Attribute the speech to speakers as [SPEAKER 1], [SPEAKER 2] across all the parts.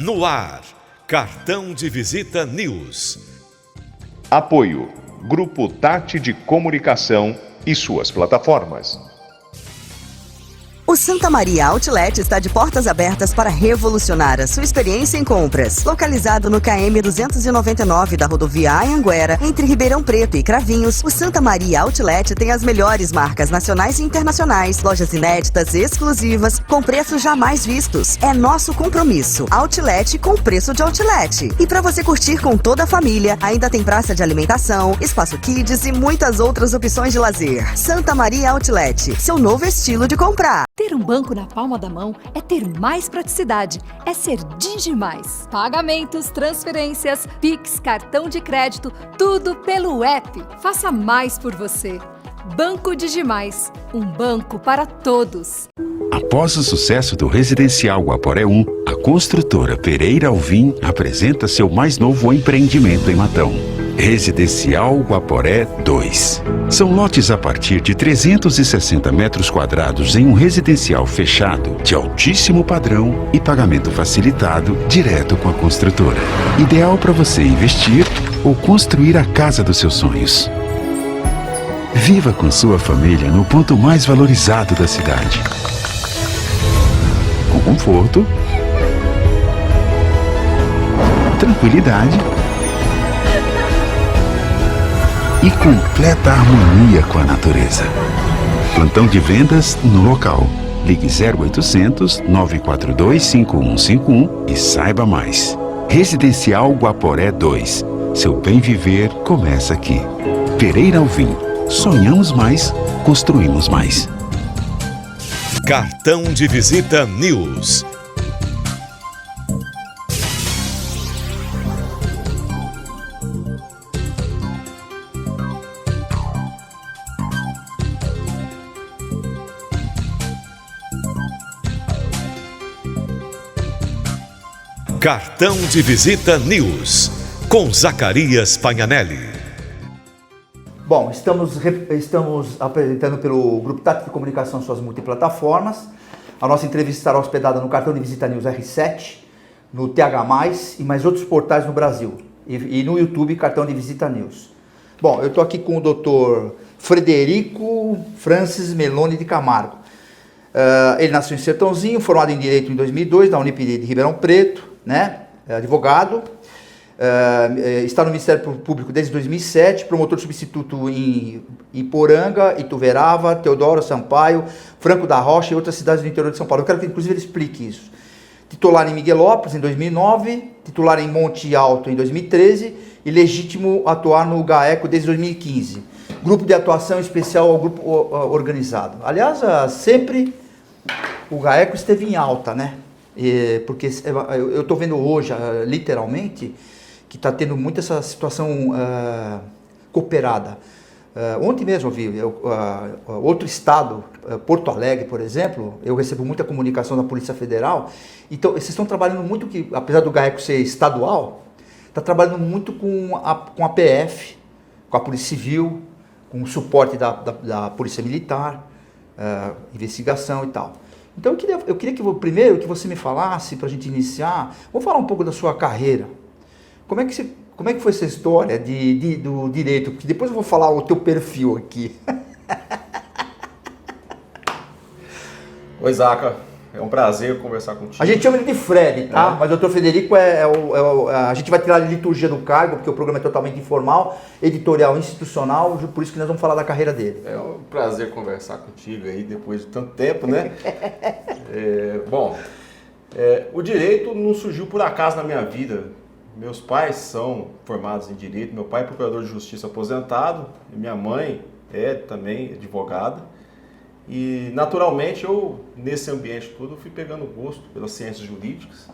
[SPEAKER 1] No ar, Cartão de Visita News.
[SPEAKER 2] Apoio: Grupo Tati de Comunicação e suas plataformas.
[SPEAKER 3] O Santa Maria Outlet está de portas abertas para revolucionar a sua experiência em compras. Localizado no KM 299 da rodovia Anhanguera, entre Ribeirão Preto e Cravinhos, o Santa Maria Outlet tem as melhores marcas nacionais e internacionais, lojas inéditas e exclusivas, com preços jamais vistos. É nosso compromisso. Outlet com preço de outlet. E para você curtir com toda a família, ainda tem praça de alimentação, espaço kids e muitas outras opções de lazer. Santa Maria Outlet, seu novo estilo de comprar.
[SPEAKER 4] Ter um banco na palma da mão é ter mais praticidade, é ser Digimais. Pagamentos, transferências, Pix, cartão de crédito, tudo pelo app. Faça mais por você. Banco Digimais, um banco para todos.
[SPEAKER 5] Após o sucesso do Residencial Guaporé 1, a construtora Pereira Alvim apresenta seu mais novo empreendimento em Matão. Residencial Guaporé 2. São lotes a partir de 360 metros quadrados em um residencial fechado, de altíssimo padrão e pagamento facilitado direto com a construtora. Ideal para você investir ou construir a casa dos seus sonhos. Viva com sua família no ponto mais valorizado da cidade. Com conforto, tranquilidade e completa harmonia com a natureza. Plantão de vendas no local. Ligue 0800 942 5151 e saiba mais. Residencial Guaporé 2. Seu bem viver começa aqui. Pereira Alvim. Sonhamos mais, construímos mais.
[SPEAKER 1] Cartão de Visita News. Cartão de Visita News, com Zacarias Pagnanelli.
[SPEAKER 6] Bom, estamos apresentando pelo Grupo Tati de Comunicação suas multiplataformas. A nossa entrevista estará hospedada no Cartão de Visita News R7, no TH+, e mais outros portais no Brasil. E no YouTube, Cartão de Visita News. Bom, eu estou aqui com o Dr. Frederico Francis Meloni de Camargo. Ele nasceu em Sertãozinho, formado em Direito em 2002, na Unip de Ribeirão Preto, né? Advogado. Está no Ministério Público desde 2007, promotor substituto em Iporanga, Ituverava, Teodoro Sampaio, Franco da Rocha e outras cidades do interior de São Paulo. Eu quero que inclusive ele explique isso. Titular em Miguelópolis em 2009, titular em Monte Alto em 2013 e legítimo atuar no GAECO desde 2015. Grupo de atuação especial ao grupo organizado. Aliás, sempre o GAECO esteve em alta, né? Porque eu estou vendo hoje, literalmente, que está tendo muito essa situação cooperada. Ontem mesmo eu vi outro estado, Porto Alegre, por exemplo, eu recebo muita comunicação da Polícia Federal. Então, vocês estão trabalhando muito, apesar do GAECO ser estadual, está trabalhando muito com a PF, com a Polícia Civil, com o suporte da Polícia Militar, investigação e tal. Então eu queria que primeiro que você me falasse, para a gente iniciar, vamos falar um pouco da sua carreira. Como é que foi essa história do direito? Porque depois eu vou falar o teu perfil aqui.
[SPEAKER 7] Oi, Zaca. É um prazer conversar contigo.
[SPEAKER 6] A gente chama ele de Fred, tá? Mas o Dr. Frederico a gente vai tirar a liturgia do cargo, porque o programa é totalmente informal, editorial, institucional, por isso que nós vamos falar da carreira dele.
[SPEAKER 7] É um prazer conversar contigo aí depois de tanto tempo, né? O direito não surgiu por acaso na minha vida. Meus pais são formados em direito, meu pai é procurador de justiça aposentado, e minha mãe é também advogada. E, naturalmente, nesse ambiente todo, fui pegando gosto pelas ciências jurídicas.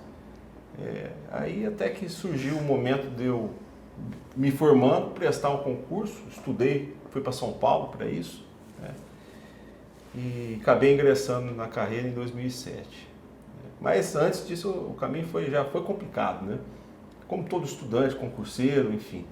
[SPEAKER 7] Aí até que surgiu o momento de eu me formando, prestar um concurso, estudei, fui para São Paulo para isso, né? E acabei ingressando na carreira em 2007. Mas antes disso, o caminho já foi complicado, né? Como todo estudante, concurseiro, enfim.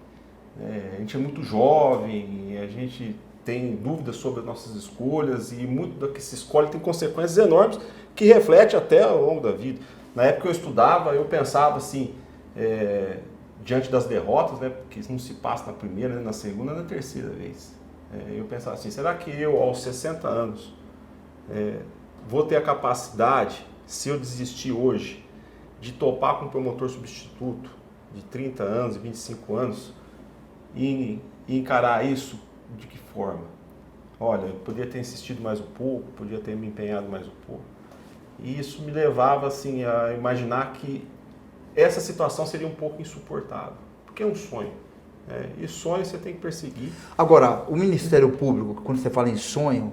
[SPEAKER 7] A gente é muito jovem, a gente tem dúvidas sobre as nossas escolhas e muito do que se escolhe tem consequências enormes que reflete até ao longo da vida. Na época que eu estudava, eu pensava assim, diante das derrotas, né, porque não se passa na primeira, na segunda, na terceira vez. Eu pensava assim, será que eu, aos 60 anos, vou ter a capacidade, se eu desistir hoje, de topar com um promotor substituto de 30 anos, 25 anos, e encarar isso de que forma? Olha, eu podia ter insistido mais um pouco, podia ter me empenhado mais um pouco. E isso me levava assim, a imaginar que essa situação seria um pouco insuportável, porque é um sonho. E sonho você tem que perseguir.
[SPEAKER 6] Agora, o Ministério Público, quando você fala em sonho,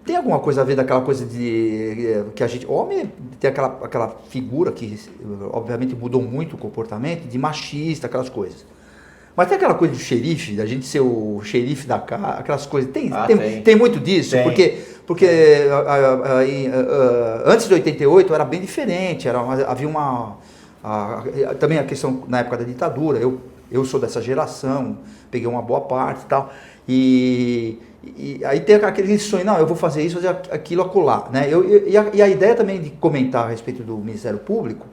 [SPEAKER 6] tem alguma coisa a ver daquela coisa de que a gente... Homem tem aquela figura que, obviamente, mudou muito o comportamento, de machista, aquelas coisas. Mas tem aquela coisa do xerife, da gente ser o xerife da casa, aquelas coisas. Tem muito disso,
[SPEAKER 7] tem.
[SPEAKER 6] Porque antes de 88 era bem diferente, havia também a questão na época da ditadura, eu sou dessa geração, peguei uma boa parte e tal, e aí tem aquele sonho, não, eu vou fazer isso, fazer aquilo, acolá, né? E a ideia também de comentar a respeito do Ministério Público,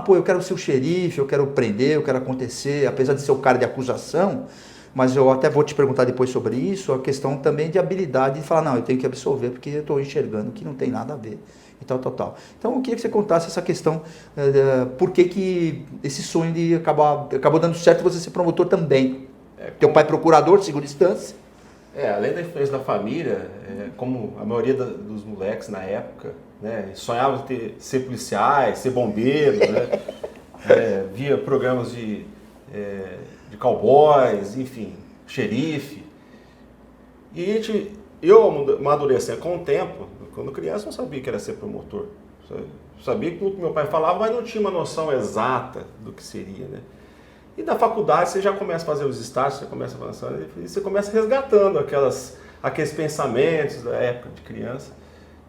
[SPEAKER 6] eu quero ser o xerife, eu quero prender, eu quero acontecer, apesar de ser o cara de acusação, mas eu até vou te perguntar depois sobre isso, a questão também de habilidade de falar, não, eu tenho que absolver porque eu estou enxergando que não tem nada a ver e tal. Então eu queria que você contasse essa questão, por que esse sonho de acabou dando certo você ser promotor também. Teu pai é procurador, segunda instância.
[SPEAKER 7] Além da influência da família, como a maioria dos moleques na época, né, sonhavam em ser policiais, ser bombeiros, né, via programas de cowboys, enfim, xerife. E eu amadurecendo com o tempo, quando criança não sabia que era ser promotor. Sabia que o que meu pai falava, mas não tinha uma noção exata do que seria, né? E na faculdade você já começa a fazer os estágios, você começa avançando e você começa resgatando aqueles pensamentos da época de criança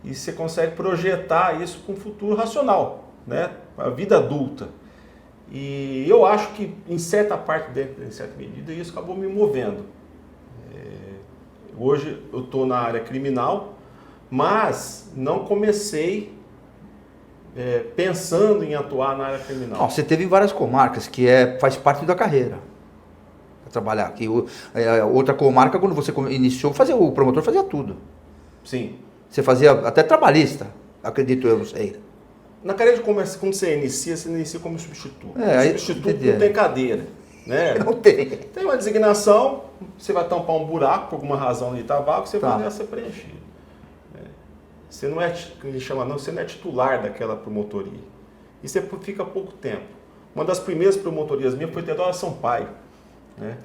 [SPEAKER 7] e você consegue projetar isso para um futuro racional, né? A vida adulta. E eu acho que em certa medida, isso acabou me movendo. Hoje eu estou na área criminal, mas não comecei pensando em atuar na área criminal.
[SPEAKER 6] Não, você teve em várias comarcas, que faz parte da carreira. Trabalhar aqui. Outra comarca, quando você iniciou, o promotor fazia tudo.
[SPEAKER 7] Sim.
[SPEAKER 6] Você fazia até trabalhista, acredito eu, não sei.
[SPEAKER 7] Na carreira de comércio, quando você inicia como substituto. Substituto não tem cadeira. Né?
[SPEAKER 6] Não tem.
[SPEAKER 7] Tem uma designação, você vai tampar um buraco por alguma razão de tabaco, você vai ser preenchido. Você não você não é titular daquela promotoria. E você fica pouco tempo. Uma das primeiras promotorias minhas foi Teodoro Sampaio. Né?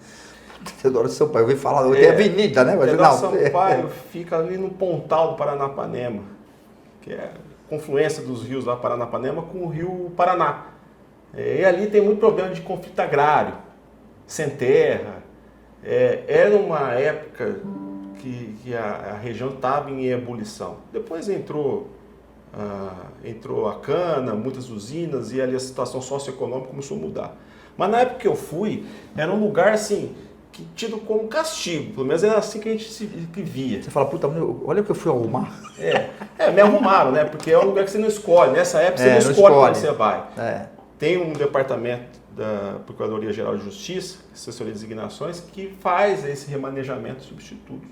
[SPEAKER 6] Teodoro Sampaio, eu ouvi falar, tem avenida, né? Mas
[SPEAKER 7] Teodoro Sampaio fica ali no Pontal do Paranapanema, que é a confluência dos rios lá Paranapanema com o rio Paraná. E ali tem muito problema de conflito agrário, sem terra. Era uma época que a região estava em ebulição. Depois entrou a cana, muitas usinas, e ali a situação socioeconômica começou a mudar. Mas na época que eu fui, era um lugar assim, tido como castigo, pelo menos era assim que a gente via.
[SPEAKER 6] Você fala, puta, olha o que eu fui arrumar.
[SPEAKER 7] Me arrumaram, né? Porque é um lugar que você não escolhe. Nessa época você não escolhe onde você vai. Tem um departamento da Procuradoria-Geral de Justiça, Assessoria de Designações, que faz esse remanejamento de substitutos.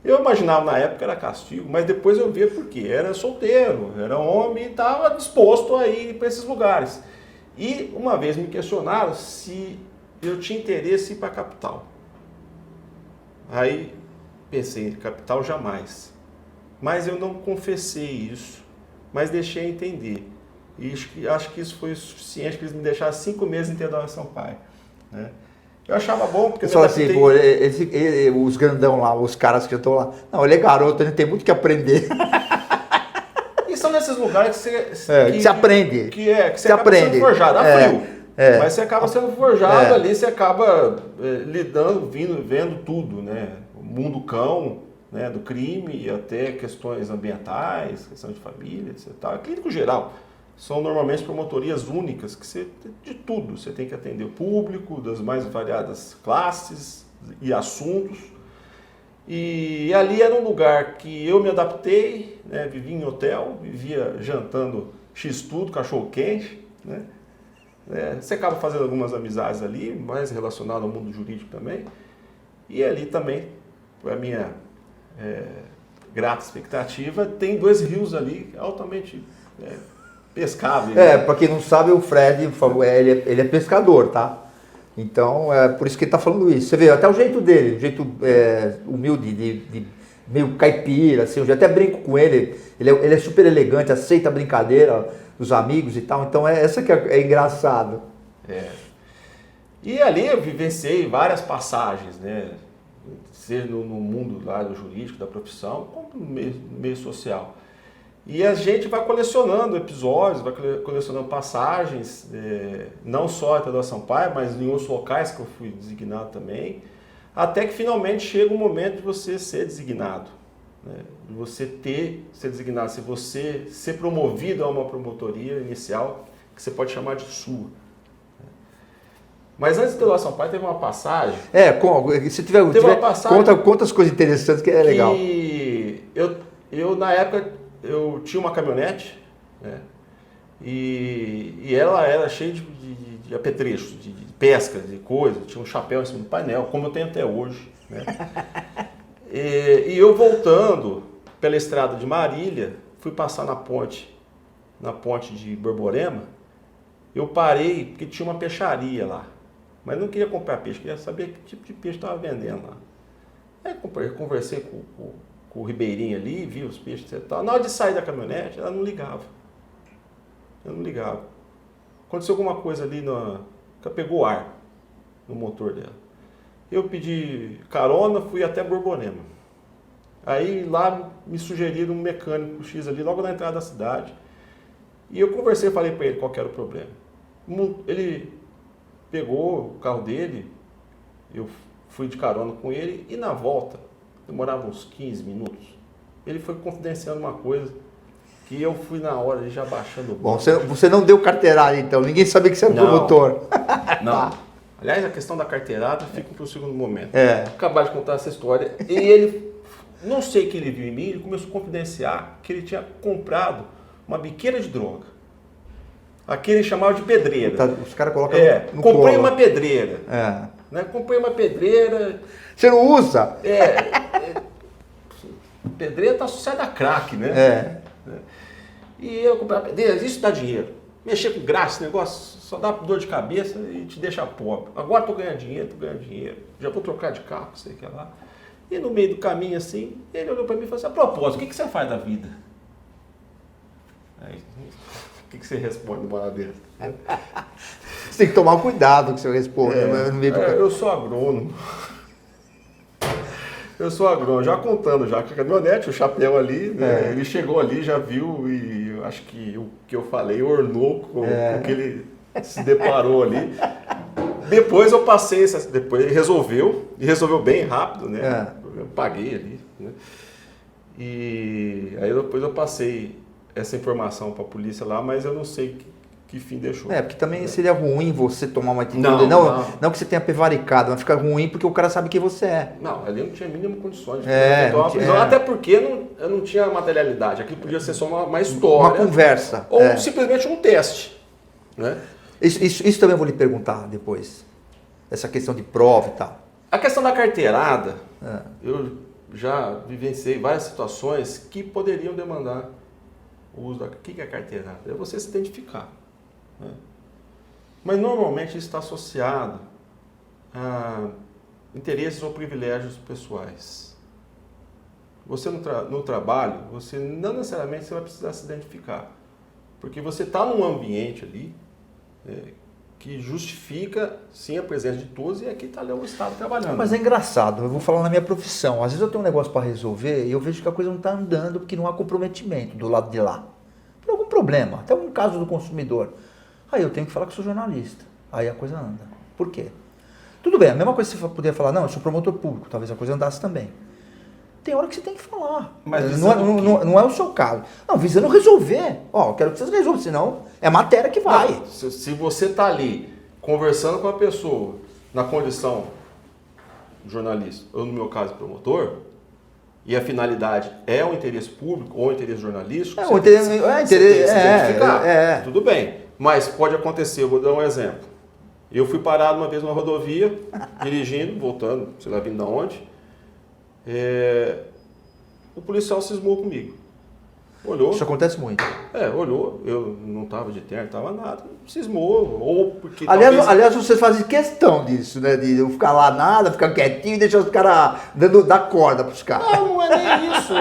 [SPEAKER 7] Eu imaginava na época era castigo, mas depois eu via por quê. Era solteiro, era homem e estava disposto a ir para esses lugares. E uma vez me questionaram se eu tinha interesse em ir para a capital. Aí pensei, capital jamais. Mas eu não confessei isso, mas deixei entender. E acho que isso foi o suficiente para eles me deixarem 5 meses em Teodoro Sampaio. Né? Eu achava bom, porque...
[SPEAKER 6] Só assim, os grandão lá, os caras que estão lá, não, ele é garoto, ele tem muito que aprender.
[SPEAKER 7] E são nesses lugares que
[SPEAKER 6] você aprende.
[SPEAKER 7] Que você acaba sendo forjado, frio. Mas você acaba sendo forjado ali, você acaba lidando, vendo tudo, né? O mundo cão, né? Do crime e até questões ambientais, questão de família, etc. Clínico geral. São normalmente promotorias únicas, que de tudo. Você tem que atender o público, das mais variadas classes e assuntos. E ali era um lugar que eu me adaptei, né? Vivia em hotel, vivia jantando x-tudo, cachorro-quente, né? Você acaba fazendo algumas amizades ali, mais relacionado ao mundo jurídico também. E ali também, a minha grata expectativa, tem 2 rios ali altamente pescáveis.
[SPEAKER 6] Para quem não sabe, o Fred, ele é pescador, tá? Então, é por isso que ele está falando isso. Você vê, até o jeito dele, o jeito humilde, de meio caipira, assim, eu já até brinco com ele. Ele é super elegante, aceita a brincadeira dos amigos e tal. Então, essa que é engraçado.
[SPEAKER 7] E ali eu vivenciei várias passagens, né? Seja no mundo lá do jurídico, da profissão, como no meio social. E a gente vai colecionando episódios, vai colecionando passagens, não só até da Sampaio, mas em outros locais que eu fui designado também, até que finalmente chega o momento de você ser designado, né? De você ser designado, se você ser promovido a uma promotoria inicial, que você pode chamar de sua. Mas antes de ter o Sampaio, teve uma passagem.
[SPEAKER 6] Se tiver uma passagem, conta as coisas interessantes que é legal.
[SPEAKER 7] Eu na época, eu tinha uma caminhonete, né? E ela era cheia de apetrechos, de pesca, de coisa. Tinha um chapéu em cima do painel, como eu tenho até hoje, né? E eu voltando pela estrada de Marília, fui passar na ponte de Borborema. Eu parei porque tinha uma peixaria lá. Mas não queria comprar peixe, queria saber que tipo de peixe estava vendendo lá. Aí conversei com o Ribeirinho ali, vi os peixes e tal. Na hora de sair da caminhonete, ela não ligava. Aconteceu alguma coisa ali, ela pegou ar no motor dela. Eu pedi carona, fui até Borborema. Aí lá me sugeriram um mecânico X ali, logo na entrada da cidade. E eu conversei, falei para ele qual que era o problema. Ele pegou o carro dele, eu fui de carona com ele e na volta, demorava uns 15 minutos, ele foi confidenciando uma coisa que eu fui na hora, ele já baixando o
[SPEAKER 6] Bom, você não deu carteirada então, ninguém sabia que você era promotor.
[SPEAKER 7] Não. Aliás, a questão da carteirada fica para o segundo momento. Acabar de contar essa história. E ele, não sei o que ele viu em mim, ele começou a confidenciar que ele tinha comprado uma biqueira de droga. Aqui ele chamava de pedreira.
[SPEAKER 6] Os caras colocam no
[SPEAKER 7] comprei
[SPEAKER 6] colo.
[SPEAKER 7] uma pedreira. Né? Comprei uma pedreira.
[SPEAKER 6] Você não usa?
[SPEAKER 7] Pedreira está associada a crack, né? E eu comprei uma pedreira, isso dá dinheiro. Mexer com graça, esse negócio só dá dor de cabeça e te deixa pobre. Agora estou ganhando dinheiro, já vou trocar de carro, sei que lá. E no meio do caminho assim, ele olhou para mim e falou assim: a propósito, o que você faz da vida? Aí, o que você responde numa hora dessa?
[SPEAKER 6] Você tem que tomar cuidado com o que você responde.
[SPEAKER 7] Eu sou agrônomo. Já contando já que a caminhonete, o chapéu ali, né? Ele chegou ali, já viu e eu acho que o que eu falei ornou com o que ele se deparou ali. Depois eu passei, depois ele resolveu bem rápido, né? Eu paguei ali, né? E aí depois eu passei essa informação para a polícia lá, mas eu não sei que fim deixou.
[SPEAKER 6] Porque também seria ruim você tomar uma atitude. Não que você tenha prevaricado, mas fica ruim porque o cara sabe quem você é.
[SPEAKER 7] Não, ali não tinha mínima condições de tomar uma prisão, até porque eu não tinha materialidade. Aquilo podia ser só uma história.
[SPEAKER 6] Uma conversa.
[SPEAKER 7] Ou simplesmente um teste. Né?
[SPEAKER 6] Isso também eu vou lhe perguntar depois. Essa questão de prova e tal.
[SPEAKER 7] A questão da carteirada, eu já vivenciei várias situações que poderiam demandar o uso da... O que é carteirada? É você se identificar. Né? Mas normalmente isso está associado a interesses ou privilégios pessoais. Você no trabalho, você não necessariamente você vai precisar se identificar. Porque você está num ambiente ali que justifica, sim, a presença de todos e aqui está ali o Estado trabalhando.
[SPEAKER 6] Mas é engraçado, eu vou falar na minha profissão. Às vezes eu tenho um negócio para resolver e eu vejo que a coisa não está andando porque não há comprometimento do lado de lá. Por algum problema, até um caso do consumidor. Aí eu tenho que falar que sou jornalista. Aí a coisa anda. Por quê? Tudo bem, a mesma coisa que você poderia falar, não, eu sou promotor público, talvez a coisa andasse também. Tem hora que você tem que falar. Mas não é o seu caso. Não, visando resolver. Ó, eu quero que vocês resolvam, senão é matéria que vai.
[SPEAKER 7] Não, se você está ali conversando com a pessoa na condição de jornalista, ou no meu caso promotor, e a finalidade é o interesse público ou o interesse jornalístico,
[SPEAKER 6] É,
[SPEAKER 7] você
[SPEAKER 6] o interesse-
[SPEAKER 7] tem que
[SPEAKER 6] é,
[SPEAKER 7] se identificar.
[SPEAKER 6] é.
[SPEAKER 7] Tudo bem, mas pode acontecer, eu vou dar um exemplo. Eu fui parado uma vez numa rodovia, dirigindo, voltando, sei lá, vindo de onde. O policial cismou comigo. Olhou.
[SPEAKER 6] Isso acontece muito.
[SPEAKER 7] Olhou, eu não estava de terno, não estava nada, cismou, ou porque
[SPEAKER 6] Aliás, vocês fazem questão disso, né? De não ficar lá nada, ficar quietinho e deixar os caras dar corda pros caras.
[SPEAKER 7] Não é nem isso,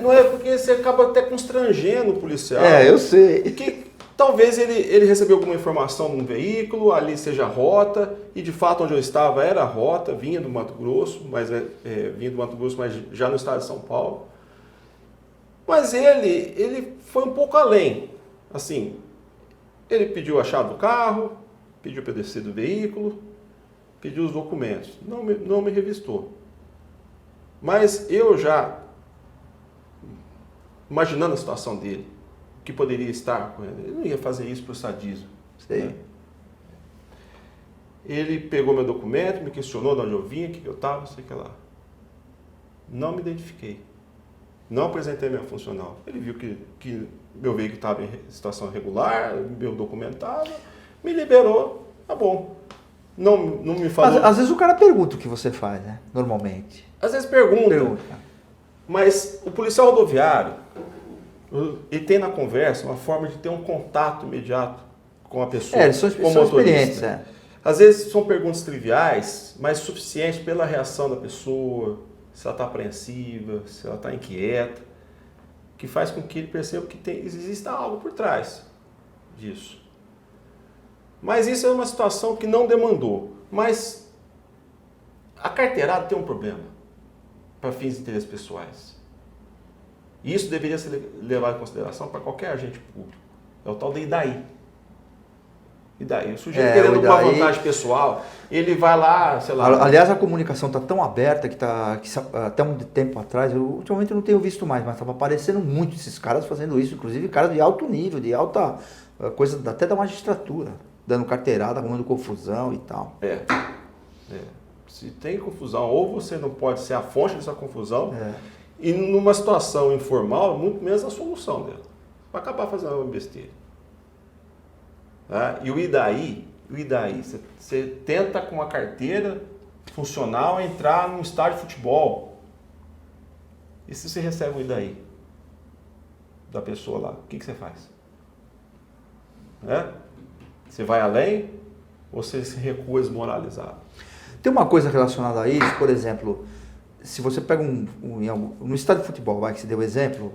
[SPEAKER 7] não é porque você acaba até constrangendo o policial.
[SPEAKER 6] Eu sei.
[SPEAKER 7] Que talvez ele recebeu alguma informação num veículo, ali seja a rota, e de fato onde eu estava era a rota, vinha do Mato Grosso, mas já no estado de São Paulo. Mas ele foi um pouco além. Assim, ele pediu a chave do carro, pediu para descer do veículo, pediu os documentos. Não me revistou. Mas eu já, imaginando a situação dele, o que poderia estar com ele não ia fazer isso por sadismo.
[SPEAKER 6] Sei.
[SPEAKER 7] Né? Ele pegou meu documento, me questionou de onde eu vinha, o que eu estava, sei que lá. Não me identifiquei. Não apresentei minha funcional. Ele viu que meu veículo estava em situação irregular, meu documento estava, me liberou, tá bom. Não me falou.
[SPEAKER 6] Mas, às vezes o cara pergunta o que você faz, né? Normalmente.
[SPEAKER 7] Às vezes pergunta. Mas o policial rodoviário, ele tem na conversa uma forma de ter um contato imediato com a pessoa.
[SPEAKER 6] Eles são experientes,
[SPEAKER 7] Às vezes são perguntas triviais, mas suficientes pela reação da pessoa, se ela está apreensiva, se ela está inquieta, que faz com que ele perceba que exista algo por trás disso. Mas isso é uma situação que não demandou. Mas a carteirada tem um problema para fins de interesses pessoais. E isso deveria ser levado em consideração para qualquer agente público. É o tal de IDAI. E daí? O sujeito querendo uma vantagem pessoal, ele vai lá, sei lá...
[SPEAKER 6] Aliás, a comunicação está tão aberta que até um tempo atrás, ultimamente eu não tenho visto mais, mas estava aparecendo muito esses caras fazendo isso, inclusive caras de alto nível, de alta coisa, até da magistratura, dando carteirada, arrumando confusão e tal.
[SPEAKER 7] Se tem confusão, ou você não pode ser a fonte dessa confusão, e numa situação informal, muito menos a solução dela. Vai acabar fazendo uma besteira. E o IDAI, você tenta com uma carteira funcional entrar num estádio de futebol. E se você recebe um IDAI da pessoa lá, o que você faz? Você vai além ou você se recua desmoralizado?
[SPEAKER 6] Tem uma coisa relacionada a isso, por exemplo, se você pega no estádio de futebol, que você deu exemplo,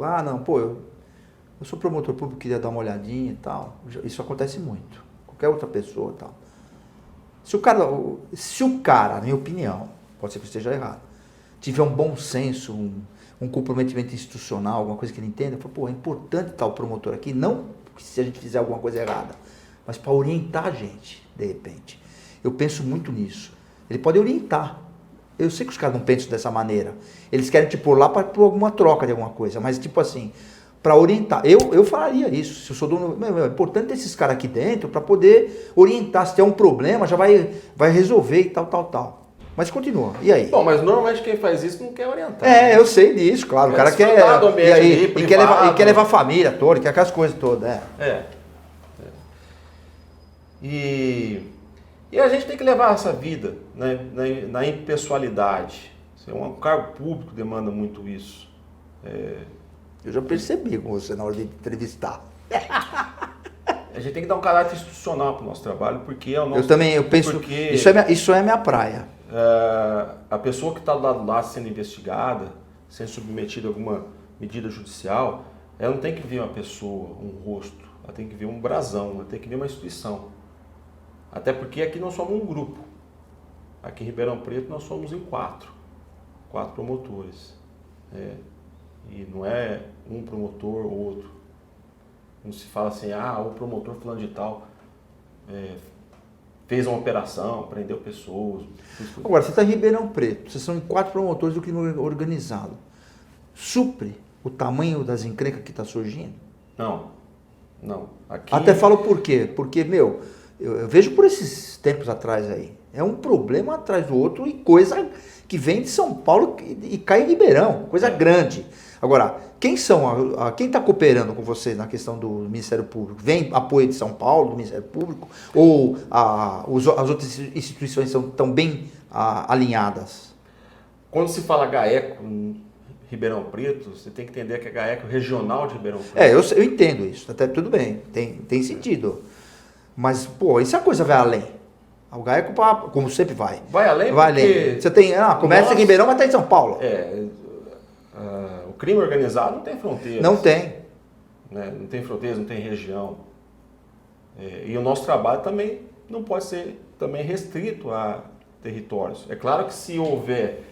[SPEAKER 6] eu sou promotor público, queria dar uma olhadinha e tal. Isso acontece muito. Qualquer outra pessoa e tal. Se o cara, na minha opinião, pode ser que eu esteja errado, tiver um bom senso, um comprometimento institucional, alguma coisa que ele entenda, é importante estar o promotor aqui, não se a gente fizer alguma coisa errada, mas para orientar a gente, de repente. Eu penso muito nisso. Ele pode orientar. Eu sei que os caras não pensam dessa maneira. Eles querem te pôr lá para alguma troca de alguma coisa, mas tipo assim... para orientar. Eu falaria isso, se eu sou dono... É importante ter esses caras aqui dentro para poder orientar. Se tem um problema, já vai resolver e tal. Mas continua. E aí?
[SPEAKER 7] Bom, mas normalmente quem faz isso não quer orientar.
[SPEAKER 6] Eu sei disso, claro. O cara quer... E quer levar a família toda, quer aquelas coisas todas.
[SPEAKER 7] E a gente tem que levar essa vida, né, na impessoalidade. Um cargo público demanda muito isso.
[SPEAKER 6] Eu já percebi com você na hora de entrevistar.
[SPEAKER 7] A gente tem que dar um caráter institucional para o nosso trabalho, porque é o nosso...
[SPEAKER 6] Eu penso, isso é a minha praia.
[SPEAKER 7] A pessoa que está do lado lá sendo investigada, sendo submetida a alguma medida judicial, ela não tem que ver uma pessoa, um rosto, ela tem que ver um brasão, ela tem que ver uma instituição. Até porque aqui nós somos um grupo. Aqui em Ribeirão Preto nós somos em 4 promotores. E não é um promotor ou outro. Não se fala assim, o promotor fulano de tal fez uma operação, prendeu pessoas.
[SPEAKER 6] Agora, você está em Ribeirão Preto, vocês são em 4 promotores do crime organizado. Supre o tamanho das encrencas que está surgindo?
[SPEAKER 7] Não. Aqui...
[SPEAKER 6] Até falo por quê? Porque, eu vejo por esses tempos atrás aí, É um problema atrás do outro e coisa que vem de São Paulo e cai em Ribeirão, coisa grande. Agora, quem está cooperando com vocês na questão do Ministério Público? Vem apoio de São Paulo, do Ministério Público? Ou as outras instituições estão bem alinhadas?
[SPEAKER 7] Quando se fala GAECO em Ribeirão Preto, você tem que entender que é GAECO regional de Ribeirão Preto.
[SPEAKER 6] Eu entendo isso, até tudo bem, tem sentido. Mas, pô, e se a coisa vai além? O GAECO, como sempre, vai.
[SPEAKER 7] Vai além
[SPEAKER 6] vai
[SPEAKER 7] porque...
[SPEAKER 6] além. Você tem, começa em Ribeirão, mas está em São Paulo.
[SPEAKER 7] O crime organizado não tem fronteiras.
[SPEAKER 6] Não tem.
[SPEAKER 7] Né? Não tem fronteiras, não tem região. E o nosso trabalho também não pode ser também restrito a territórios. É claro que se houver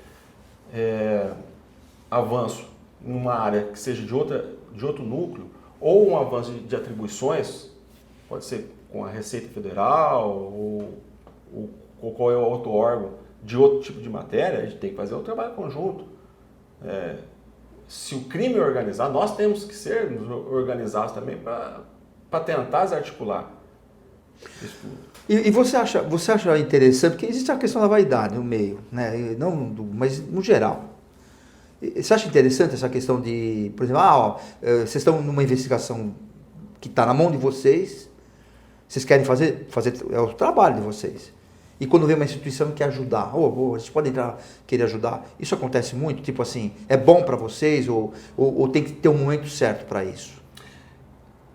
[SPEAKER 7] avanço numa área que seja de outro núcleo, ou um avanço de atribuições, pode ser com a Receita Federal, ou qual é o outro órgão de outro tipo de matéria, a gente tem que fazer um trabalho conjunto. Se o crime é organizado, nós temos que ser organizados também para tentar desarticular isso tudo.
[SPEAKER 6] E você acha interessante, porque existe a questão da vaidade no meio, né? Mas no geral. Você acha interessante essa questão de, por exemplo, vocês estão numa investigação que está na mão de vocês querem fazer é o trabalho de vocês. E quando vem uma instituição que quer ajudar, a gente pode querer ajudar, isso acontece muito? Tipo assim, é bom para vocês ou tem que ter um momento certo para isso?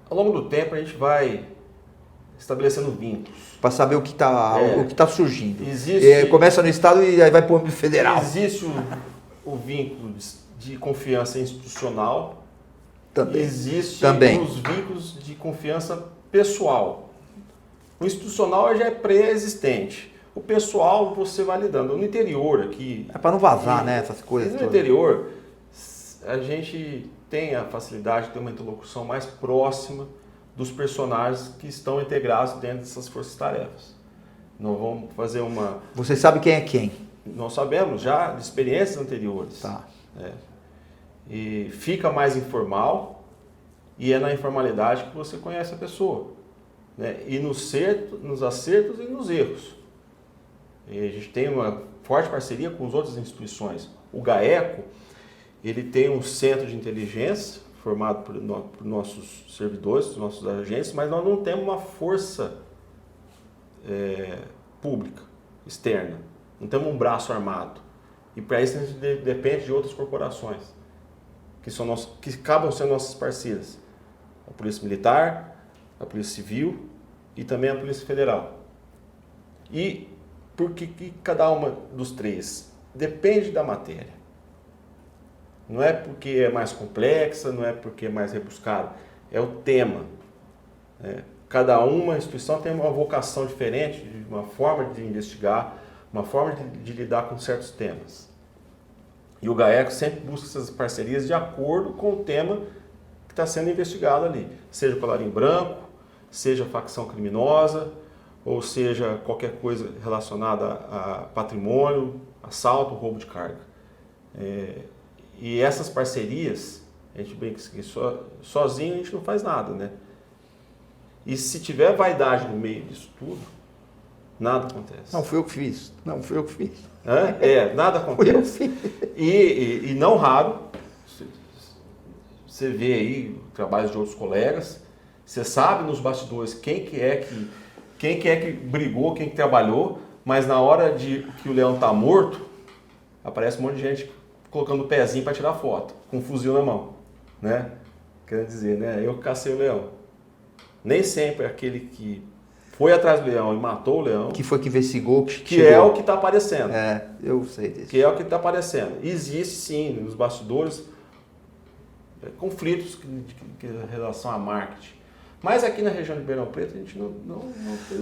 [SPEAKER 7] Ao longo do tempo a gente vai estabelecendo vínculos.
[SPEAKER 6] Para saber o que está surgindo. Começa no Estado e aí vai para o federal.
[SPEAKER 7] Existe o vínculo de confiança institucional.
[SPEAKER 6] Também.
[SPEAKER 7] Existem os vínculos de confiança pessoal. O institucional já é pré-existente. O pessoal você vai lidando. No interior aqui...
[SPEAKER 6] É para não vazar, né? Essas coisas.
[SPEAKER 7] No interior, a gente tem a facilidade de ter uma interlocução mais próxima dos personagens que estão integrados dentro dessas forças-tarefas. Nós vamos fazer uma...
[SPEAKER 6] Você sabe quem é quem?
[SPEAKER 7] Nós sabemos já de experiências anteriores.
[SPEAKER 6] Tá.
[SPEAKER 7] E fica mais informal e é na informalidade que você conhece a pessoa. Né? E nos acertos e nos erros. E a gente tem uma forte parceria com as outras instituições. O GAECO, ele tem um centro de inteligência formado por nossos servidores, nossos agentes, mas nós não temos uma força pública, externa. Não temos um braço armado. E para isso a gente depende de outras corporações, que acabam sendo nossas parceiras. A Polícia Militar, a Polícia Civil e também a Polícia Federal. E por que cada uma dos três? Depende da matéria. Não é porque é mais complexa, não é porque é mais rebuscada, é o tema. Cada uma instituição tem uma vocação diferente, uma forma de investigar, uma forma de lidar com certos temas. E o GAECO sempre busca essas parcerias de acordo com o tema que está sendo investigado ali. Seja colarinho branco, seja facção criminosa, ou seja qualquer coisa relacionada a patrimônio, assalto, roubo de carga. E essas parcerias, a gente bem que sozinho a gente não faz nada, né? E se tiver vaidade no meio disso tudo, nada acontece.
[SPEAKER 6] Não fui eu que fiz.
[SPEAKER 7] Nada acontece. E não raro, você vê aí trabalhos de outros colegas, você sabe nos bastidores quem que é que brigou, quem que trabalhou, mas na hora que o leão está morto, aparece um monte de gente colocando o pezinho para tirar foto, com um fuzil na mão, né? Quer dizer, né? Eu cacei o leão. Nem sempre é aquele que foi atrás do leão e matou o leão. Que foi que investigou, que é o que está aparecendo. Eu sei disso. Que é o que está aparecendo. Existe sim, nos bastidores, conflitos em relação a marketing. Mas aqui na região de Ribeirão Preto a gente não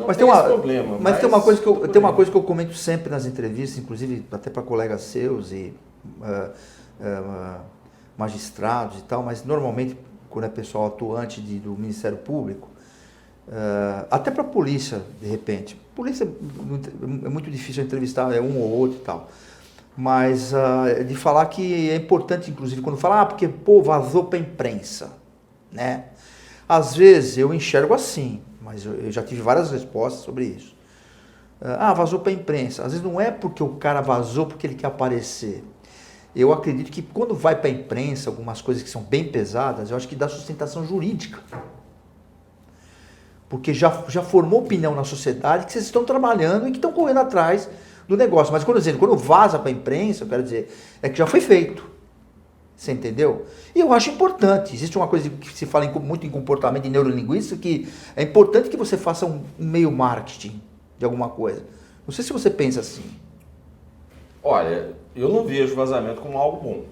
[SPEAKER 7] tem esse problema.
[SPEAKER 6] Mas tem uma coisa que eu comento sempre nas entrevistas, inclusive até para colegas seus e magistrados e tal, mas normalmente quando é pessoal atuante do Ministério Público, até para a polícia, de repente. Polícia é muito difícil entrevistar, um ou outro e tal. Mas de falar que é importante, inclusive, quando fala, porque vazou para a imprensa, né? Às vezes eu enxergo assim, mas eu já tive várias respostas sobre isso. vazou para a imprensa. Às vezes não é porque o cara vazou porque ele quer aparecer. Eu acredito que quando vai para a imprensa, algumas coisas que são bem pesadas, eu acho que dá sustentação jurídica. Porque já formou opinião na sociedade que vocês estão trabalhando e que estão correndo atrás do negócio. Mas quando vaza para a imprensa, eu quero dizer, é que já foi feito. Você entendeu? E eu acho importante. Existe uma coisa que se fala muito em comportamento e neurolinguística, que é importante que você faça um meio marketing de alguma coisa. Não sei se você pensa assim.
[SPEAKER 7] Olha, eu não vejo vazamento como algo bom.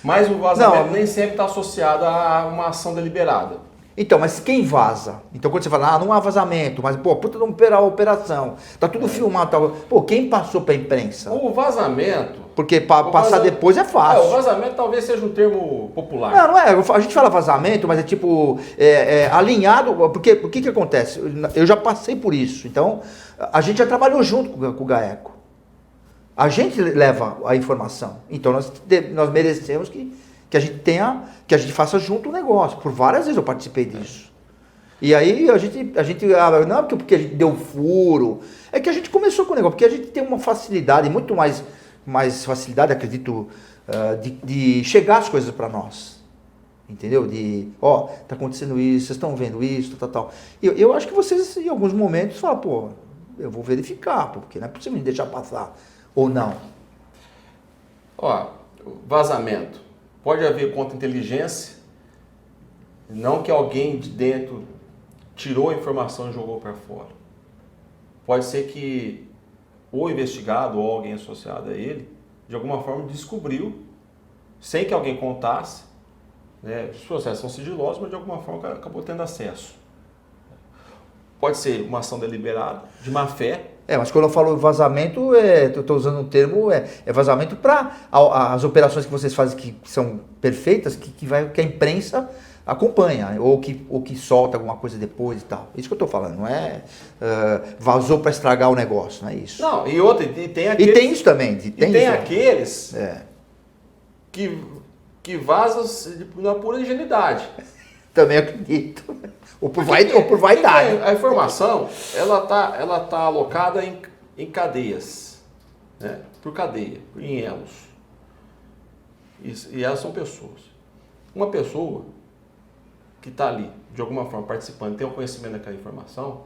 [SPEAKER 7] Mas o vazamento nem sempre está associado a uma ação deliberada.
[SPEAKER 6] Então, mas quem vaza? Então quando você fala, não há vazamento, mas puta não operar a operação, tá tudo filmado, tá... Pô, quem passou para a imprensa?
[SPEAKER 7] O vazamento...
[SPEAKER 6] Porque passar depois é fácil.
[SPEAKER 7] O vazamento talvez seja um termo popular.
[SPEAKER 6] Não é. A gente fala vazamento, mas é tipo alinhado. Porque o que acontece? Eu já passei por isso. Então, a gente já trabalhou junto com o GAECO. A gente leva a informação. Então, nós merecemos que a gente faça junto o negócio. Por várias vezes eu participei disso. E aí a gente não é porque a gente deu furo, é que a gente começou com o negócio, porque a gente tem uma facilidade, muito mais facilidade, acredito, de chegar as coisas para nós. Entendeu? Tá acontecendo isso, vocês estão vendo isso, tal. Eu acho que vocês, em alguns momentos, falam, pô, eu vou verificar, porque não é possível me deixar passar. Ou não.
[SPEAKER 7] Vazamento. Pode haver contra-inteligência, não que alguém de dentro tirou a informação e jogou para fora. Pode ser que o investigado ou alguém associado a ele, de alguma forma descobriu, sem que alguém contasse, né? Os processos são sigilosos, mas de alguma forma acabou tendo acesso. Pode ser uma ação deliberada, de má fé.
[SPEAKER 6] Mas quando eu falo vazamento, eu estou usando um termo, é vazamento para as operações que vocês fazem que são perfeitas, que a imprensa acompanha, ou que solta alguma coisa depois e tal. Isso que eu estou falando, não é vazou para estragar o negócio, não é isso.
[SPEAKER 7] Não, e tem aqueles...
[SPEAKER 6] E tem isso também.
[SPEAKER 7] Tem aqueles que vazam na pura ingenuidade.
[SPEAKER 6] Também acredito. Ou por vaidade.
[SPEAKER 7] A informação, ela tá alocada em cadeias, né? Por cadeia, em elos. E elas são pessoas. Uma pessoa que está ali, de alguma forma, participando, tem um conhecimento daquela informação,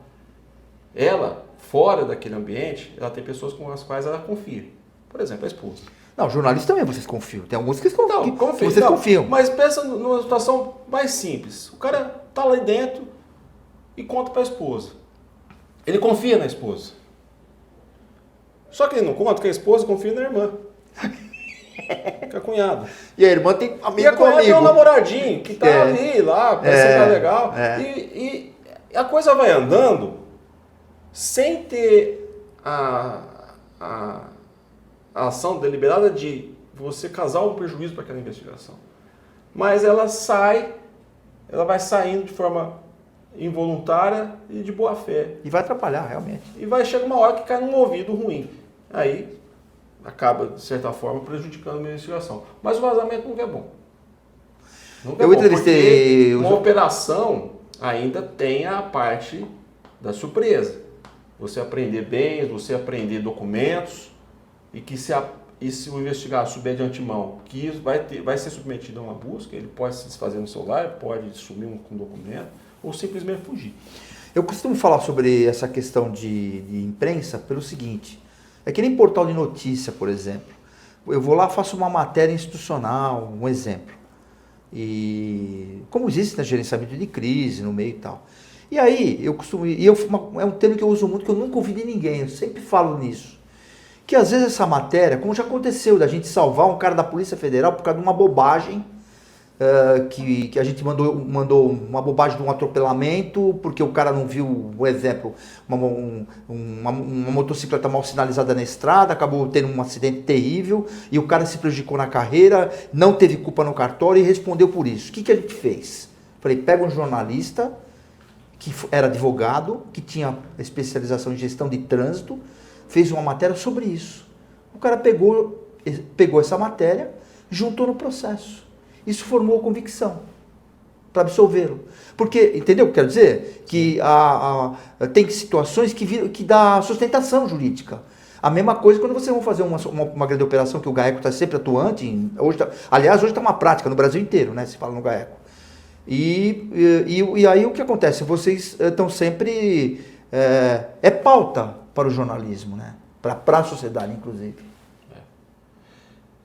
[SPEAKER 7] ela, fora daquele ambiente, ela tem pessoas com as quais ela confia. Por exemplo, a esposa.
[SPEAKER 6] Não, jornalistas também vocês confiam. Tem alguns que vocês
[SPEAKER 7] não,
[SPEAKER 6] confiam.
[SPEAKER 7] Mas pensa numa situação mais simples. O cara tá lá dentro e conta para a esposa. Ele confia na esposa. Só que ele não conta que a esposa confia na irmã. Que é a cunhada.
[SPEAKER 6] E a irmã tem amigo.
[SPEAKER 7] E a cunhada tem um namoradinho que tá ali, lá, parece que tá legal. E a coisa vai andando sem ter a ação deliberada de você causar um prejuízo para aquela investigação. Mas ela vai saindo de forma involuntária e de boa fé.
[SPEAKER 6] E vai atrapalhar, realmente.
[SPEAKER 7] E vai chegar uma hora que cai num ouvido ruim. Aí acaba, de certa forma, prejudicando a minha investigação. Mas o vazamento nunca é bom. Nunca é bom, porque uma operação ainda tem a parte da surpresa. Você aprender bens, você aprender documentos, e se o investigado souber de antemão que isso vai ser submetido a uma busca, ele pode se desfazer no celular, pode sumir com um documento, ou simplesmente fugir.
[SPEAKER 6] Eu costumo falar sobre essa questão de imprensa pelo seguinte, é que nem portal de notícia, por exemplo. Eu vou lá, faço uma matéria institucional, um exemplo. E como existe na gerenciamento de crise, no meio e tal. E aí, é um termo que eu uso muito, que eu nunca ouvi de ninguém, eu sempre falo nisso. Que às vezes essa matéria, como já aconteceu, da gente salvar um cara da Polícia Federal por causa de uma bobagem, que a gente mandou uma bobagem de um atropelamento, porque o cara não viu, por exemplo, uma motocicleta mal sinalizada na estrada, acabou tendo um acidente terrível, e o cara se prejudicou na carreira, não teve culpa no cartório e respondeu por isso. O que a gente fez? Falei, pega um jornalista, que era advogado, que tinha especialização em gestão de trânsito, fez uma matéria sobre isso. O cara pegou essa matéria, juntou no processo. Isso formou convicção. para absolvê-lo. Porque, entendeu o que eu quero dizer? Que tem situações que dá sustentação jurídica. A mesma coisa quando vocês vão fazer uma grande operação, que o GAECO está sempre atuante. Aliás, hoje está uma prática no Brasil inteiro, né? Se fala no GAECO. E aí o que acontece? Vocês estão sempre... É pauta para o jornalismo, né? Para a sociedade, inclusive.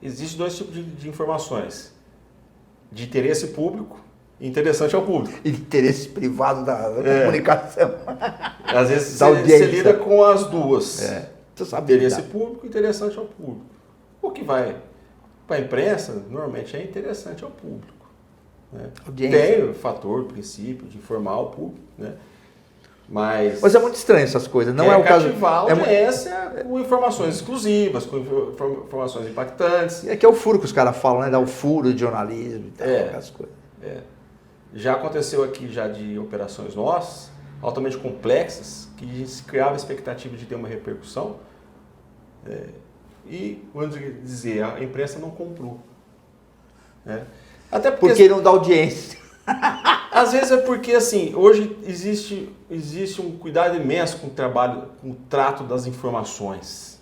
[SPEAKER 7] Existem dois tipos de informações. De interesse público e interessante ao público.
[SPEAKER 6] E interesse privado da comunicação.
[SPEAKER 7] Às vezes
[SPEAKER 6] Da
[SPEAKER 7] você lida com as duas.
[SPEAKER 6] Você sabe
[SPEAKER 7] Interesse
[SPEAKER 6] lidar.
[SPEAKER 7] público e interessante ao público. O que vai para a imprensa, normalmente é interessante ao público. Né? Tem o fator, princípio de informar o público, né? Mas
[SPEAKER 6] é muito estranho essas coisas. Não é o caso.
[SPEAKER 7] Cativar a audiência com informações exclusivas, com informações impactantes.
[SPEAKER 6] É que é o furo que os caras falam, né? Dá o furo de jornalismo e tal, essas coisas.
[SPEAKER 7] Já aconteceu aqui já de operações nossas, altamente complexas, que se criava a expectativa de ter uma repercussão. E, vamos dizer, a imprensa não comprou. Né? Até
[SPEAKER 6] porque não dá audiência.
[SPEAKER 7] Às vezes é porque, assim, hoje existe um cuidado imenso com o trabalho, com o trato das informações.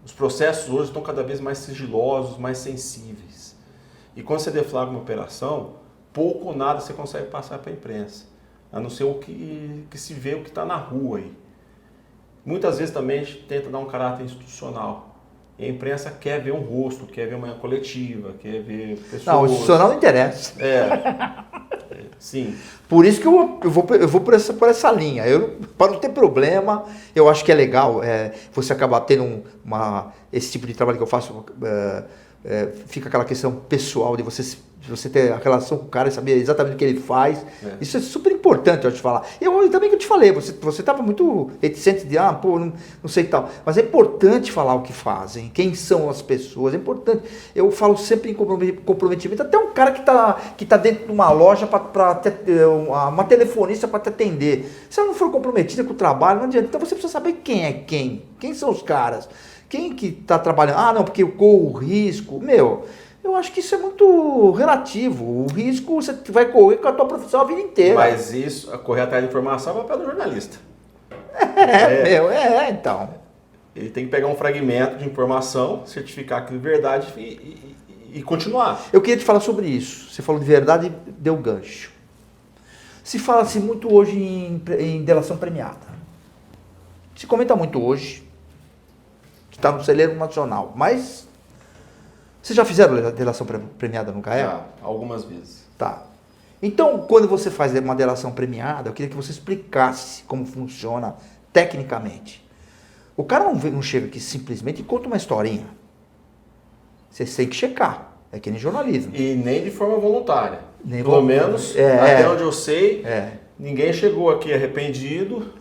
[SPEAKER 7] Os processos hoje estão cada vez mais sigilosos, mais sensíveis. E quando você deflagra uma operação, pouco ou nada você consegue passar para a imprensa. A não ser o que se vê, o que está na rua aí. Muitas vezes também a gente tenta dar um caráter institucional. E a imprensa quer ver um rosto, quer ver uma coletiva, quer ver pessoas...
[SPEAKER 6] Não, o institucional não interessa.
[SPEAKER 7] Sim.
[SPEAKER 6] Por isso que eu vou por essa linha. Para não ter problema, eu acho que é legal você acabar tendo esse tipo de trabalho que eu faço, fica aquela questão pessoal de você ter a relação com o cara e saber exatamente o que ele faz. Isso é super importante, eu te falar. E também que eu te falei, você estava muito reticente de, não sei e tal. Mas é importante falar o que fazem, quem são as pessoas, é importante. Eu falo sempre em comprometimento, até um cara que tá dentro de uma loja, uma telefonista para te atender. Se ela não for comprometida com o trabalho, não adianta. Então você precisa saber quem é quem. Quem são os caras? Quem que está trabalhando? Não, porque eu corro risco. Eu acho que isso é muito relativo. O risco você vai correr com a tua profissão a vida inteira.
[SPEAKER 7] Mas isso, correr atrás de informação é o papel do jornalista.
[SPEAKER 6] Então.
[SPEAKER 7] Ele tem que pegar um fragmento de informação, certificar aquilo de verdade e continuar.
[SPEAKER 6] Eu queria te falar sobre isso. Você falou de verdade e deu gancho. Se fala-se muito hoje em delação premiada. Se comenta muito hoje, que está no celeiro nacional, mas... Vocês já fizeram delação premiada no GAECO?
[SPEAKER 7] Já, algumas vezes.
[SPEAKER 6] Tá. Então, quando você faz uma delação premiada, eu queria que você explicasse como funciona tecnicamente. O cara não chega aqui simplesmente e conta uma historinha. Você tem que checar. É que nem jornalismo.
[SPEAKER 7] E nem de forma voluntária. Pelo menos, até onde eu sei, ninguém chegou aqui arrependido,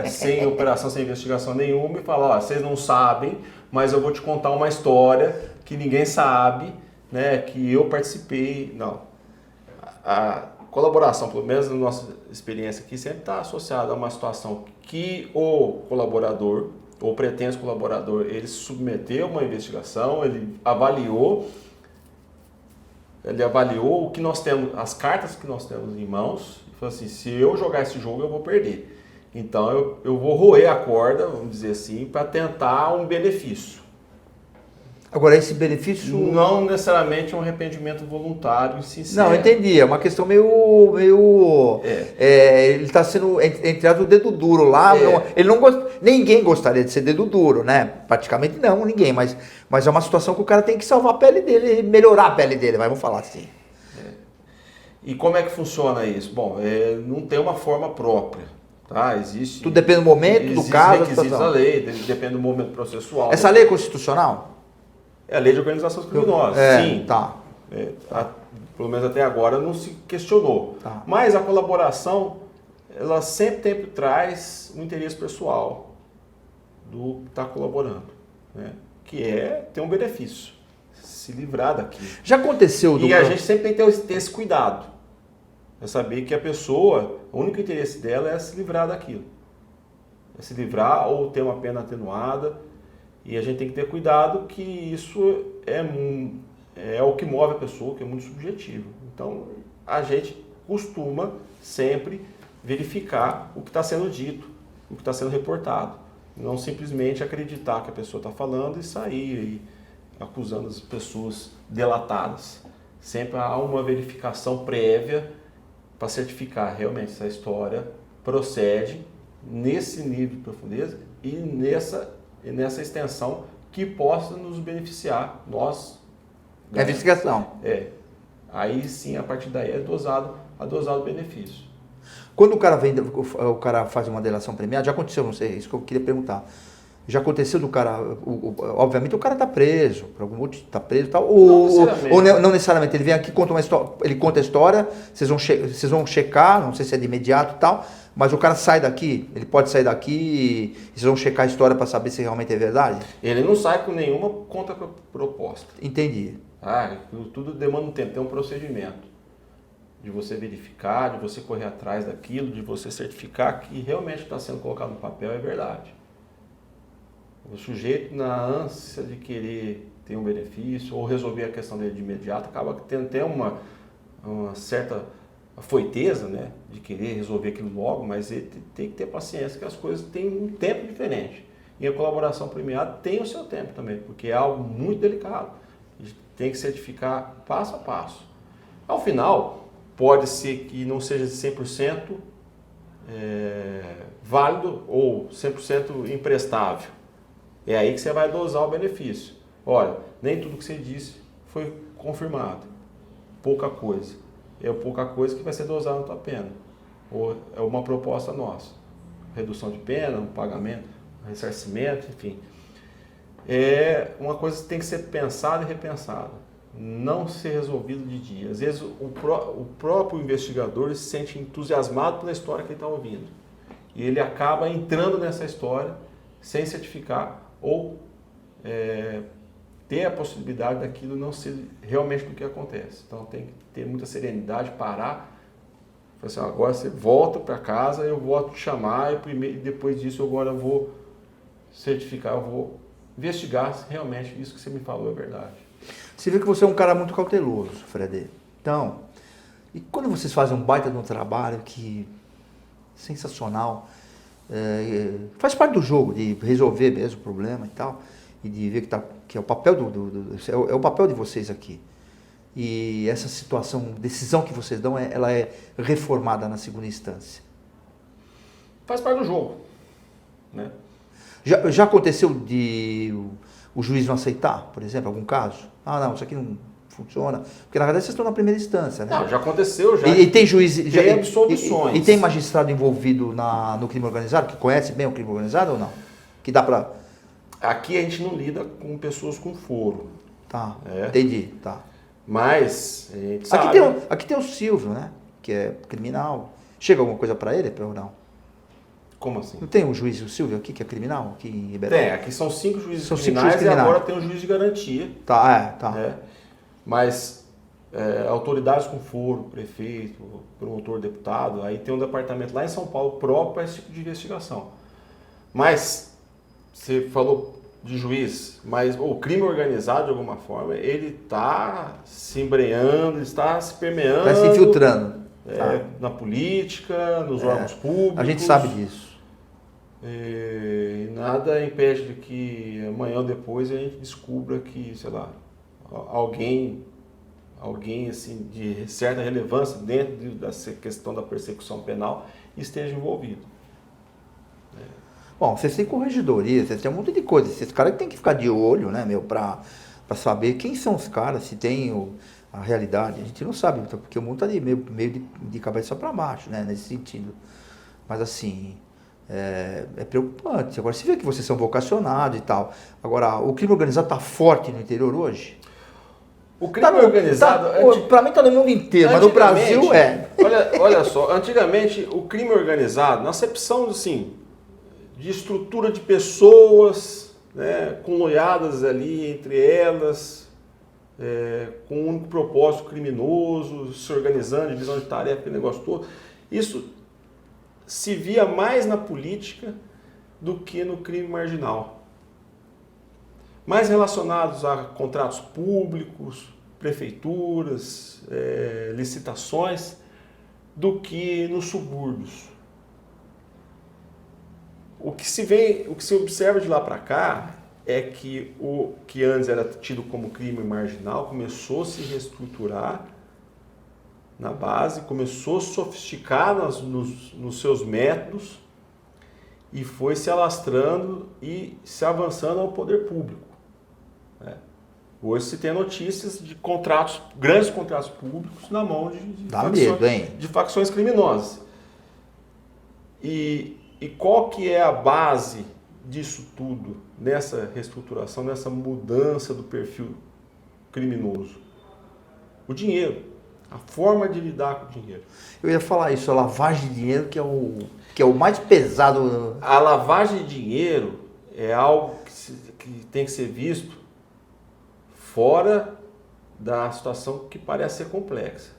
[SPEAKER 7] sem operação, sem investigação nenhuma, e fala, vocês não sabem, mas eu vou te contar uma história que ninguém sabe, né, que eu participei. Não. A colaboração, pelo menos na nossa experiência aqui, sempre está associada a uma situação que o colaborador, ou pretenso colaborador, ele submeteu uma investigação, ele avaliou o que nós temos, as cartas que nós temos em mãos, e falou assim, se eu jogar esse jogo eu vou perder. Então eu vou roer a corda, vamos dizer assim, para tentar um benefício.
[SPEAKER 6] Agora, esse benefício...
[SPEAKER 7] Não necessariamente um arrependimento voluntário e sincero.
[SPEAKER 6] Não, entendi. É uma questão meio ele está sendo, entre aspas, o dedo duro lá. Ele não ninguém gostaria de ser dedo duro, né? Praticamente não, ninguém. Mas é uma situação que o cara tem que salvar a pele dele, melhorar a pele dele, vamos falar assim.
[SPEAKER 7] E como é que funciona isso? Bom, não tem uma forma própria. Tá? Existe...
[SPEAKER 6] Tudo depende do momento, do caso, da
[SPEAKER 7] situação. Da lei, depende do momento processual.
[SPEAKER 6] Essa lei é constitucional?
[SPEAKER 7] É a lei de organizações criminosas, sim.
[SPEAKER 6] Tá.
[SPEAKER 7] Pelo menos até agora não se questionou.
[SPEAKER 6] Tá.
[SPEAKER 7] Mas a colaboração, ela sempre traz um interesse pessoal do que está colaborando, né? Que é ter um benefício, se livrar daquilo.
[SPEAKER 6] Já aconteceu...
[SPEAKER 7] E a gente sempre tem que ter esse cuidado. É saber que a pessoa, o único interesse dela é se livrar daquilo. É se livrar ou ter uma pena atenuada. E a gente tem que ter cuidado que isso é o o que move a pessoa, que é muito subjetivo. Então, a gente costuma sempre verificar o que está sendo dito, o que está sendo reportado. Não simplesmente acreditar que a pessoa está falando e sair acusando as pessoas delatadas. Sempre há uma verificação prévia para certificar realmente se a história procede nesse nível de profundeza e nessa extensão que possa nos beneficiar, nós.
[SPEAKER 6] É investigação.
[SPEAKER 7] Aí sim, a partir daí é dosado o benefício.
[SPEAKER 6] Quando o cara faz uma delação premiada, já aconteceu, não sei, isso que eu queria perguntar. Já aconteceu do cara, obviamente o cara está preso, por algum motivo está preso e tal, ou não necessariamente, ele vem aqui, conta uma história, ele conta a história, vocês vão checar, não sei se é de imediato e tal, mas o cara sai daqui, ele pode sair daqui e vocês vão checar a história para saber se realmente é verdade?
[SPEAKER 7] Ele não sai com nenhuma contraproposta.
[SPEAKER 6] Entendi.
[SPEAKER 7] Tudo demanda um tempo, tem um procedimento de você verificar, de você correr atrás daquilo, de você certificar que realmente está sendo colocado no papel é verdade. O sujeito, na ânsia de querer ter um benefício ou resolver a questão dele de imediato, acaba tendo até uma certa afoiteza, né, de querer resolver aquilo logo, mas ele tem que ter paciência, que as coisas têm um tempo diferente. E a colaboração premiada tem o seu tempo também, porque é algo muito delicado. A gente tem que certificar passo a passo. Ao final, pode ser que não seja 100% válido ou 100% imprestável. É aí que você vai dosar o benefício. Olha, nem tudo que você disse foi confirmado. Pouca coisa. É pouca coisa que vai ser dosada na tua pena. Ou é uma proposta nossa. Redução de pena, um pagamento, um ressarcimento, enfim. É uma coisa que tem que ser pensada e repensada. Não ser resolvido de dia. Às vezes o próprio investigador se sente entusiasmado pela história que ele está ouvindo. E ele acaba entrando nessa história sem certificar ou ter a possibilidade daquilo não ser realmente do que acontece. Então tem que ter muita serenidade, parar, falar assim, agora você volta para casa, eu vou te chamar e depois disso agora eu vou certificar, eu vou investigar se realmente isso que você me falou é verdade.
[SPEAKER 6] Você vê que você é um cara muito cauteloso, Fred. Então, e quando vocês fazem um baita de um trabalho que sensacional, faz parte do jogo, de resolver mesmo o problema e tal, e de ver que é o papel é o papel de vocês aqui. E essa situação, decisão que vocês dão, ela é reformada na segunda instância.
[SPEAKER 7] Faz parte do jogo, né?
[SPEAKER 6] Já aconteceu de o juiz não aceitar, por exemplo, algum caso? Não, isso aqui não funciona. Porque na verdade vocês estão na primeira instância, né?
[SPEAKER 7] Não, já aconteceu, já.
[SPEAKER 6] E tem juiz...
[SPEAKER 7] Tem absolvições.
[SPEAKER 6] E tem magistrado envolvido no crime organizado, que conhece bem o crime organizado ou não? Que dá pra...
[SPEAKER 7] Aqui a gente não lida com pessoas com foro.
[SPEAKER 6] Tá, entendi, tá.
[SPEAKER 7] Mas a gente sabe...
[SPEAKER 6] Aqui tem o Silvio, né? Que é criminal. Chega alguma coisa pra ele, ou não?
[SPEAKER 7] Como assim?
[SPEAKER 6] Não tem o juiz, o Silvio aqui, que é criminal, aqui em Ribeirão?
[SPEAKER 7] Tem, aqui são 5 juízes criminais e agora tem um juiz de garantia.
[SPEAKER 6] Tá.
[SPEAKER 7] Mas autoridades com foro, prefeito, promotor, deputado, aí tem um departamento lá em São Paulo próprio para esse tipo de investigação. Mas, você falou de juiz, mas o crime organizado, de alguma forma, ele está se embrenhando, está se permeando.
[SPEAKER 6] Está se infiltrando.
[SPEAKER 7] Na política, nos órgãos públicos.
[SPEAKER 6] A gente sabe disso.
[SPEAKER 7] E nada impede de que amanhã ou depois a gente descubra que, sei lá, alguém assim, de certa relevância dentro dessa questão da persecução penal esteja envolvido.
[SPEAKER 6] Bom, vocês têm corregedoria, vocês têm um monte de coisa. Esses caras têm que ficar de olho, né, pra saber quem são os caras, se tem a realidade. A gente não sabe, porque o mundo tá meio de cabeça para baixo, né, nesse sentido. Mas assim, é preocupante. Agora, você vê que vocês são vocacionados e tal. Agora, o crime organizado tá forte no interior hoje?
[SPEAKER 7] O crime organizado...
[SPEAKER 6] Para mim tá no mundo inteiro, mas no Brasil
[SPEAKER 7] Olha só, antigamente o crime organizado, na acepção assim, de estrutura de pessoas, né, conluiadas ali entre elas, com um único propósito criminoso, se organizando, divisão de tarefa, aquele negócio todo, isso se via mais na política do que no crime marginal. Mais relacionados a contratos públicos, prefeituras, licitações, do que nos subúrbios. O que se observa de lá para cá é que o que antes era tido como crime marginal começou a se reestruturar na base, começou a sofisticar nos seus métodos e foi se alastrando e se avançando ao poder público. Né? Hoje se tem notícias de grandes contratos públicos na mão de facções criminosas. E qual que é a base disso tudo, nessa reestruturação, nessa mudança do perfil criminoso? O dinheiro, a forma de lidar com o dinheiro.
[SPEAKER 6] Eu ia falar isso, a lavagem de dinheiro que é o mais pesado.
[SPEAKER 7] A lavagem de dinheiro é algo que tem que ser visto fora da situação que parece ser complexa.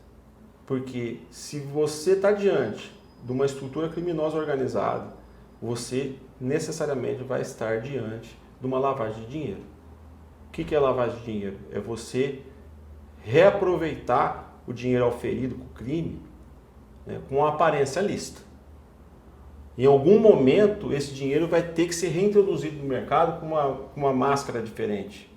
[SPEAKER 7] Porque se você está diante de uma estrutura criminosa organizada, você necessariamente vai estar diante de uma lavagem de dinheiro. O que é lavagem de dinheiro? É você reaproveitar o dinheiro auferido com o crime, né, com uma aparência lícita. Em algum momento, esse dinheiro vai ter que ser reintroduzido no mercado com uma máscara diferente,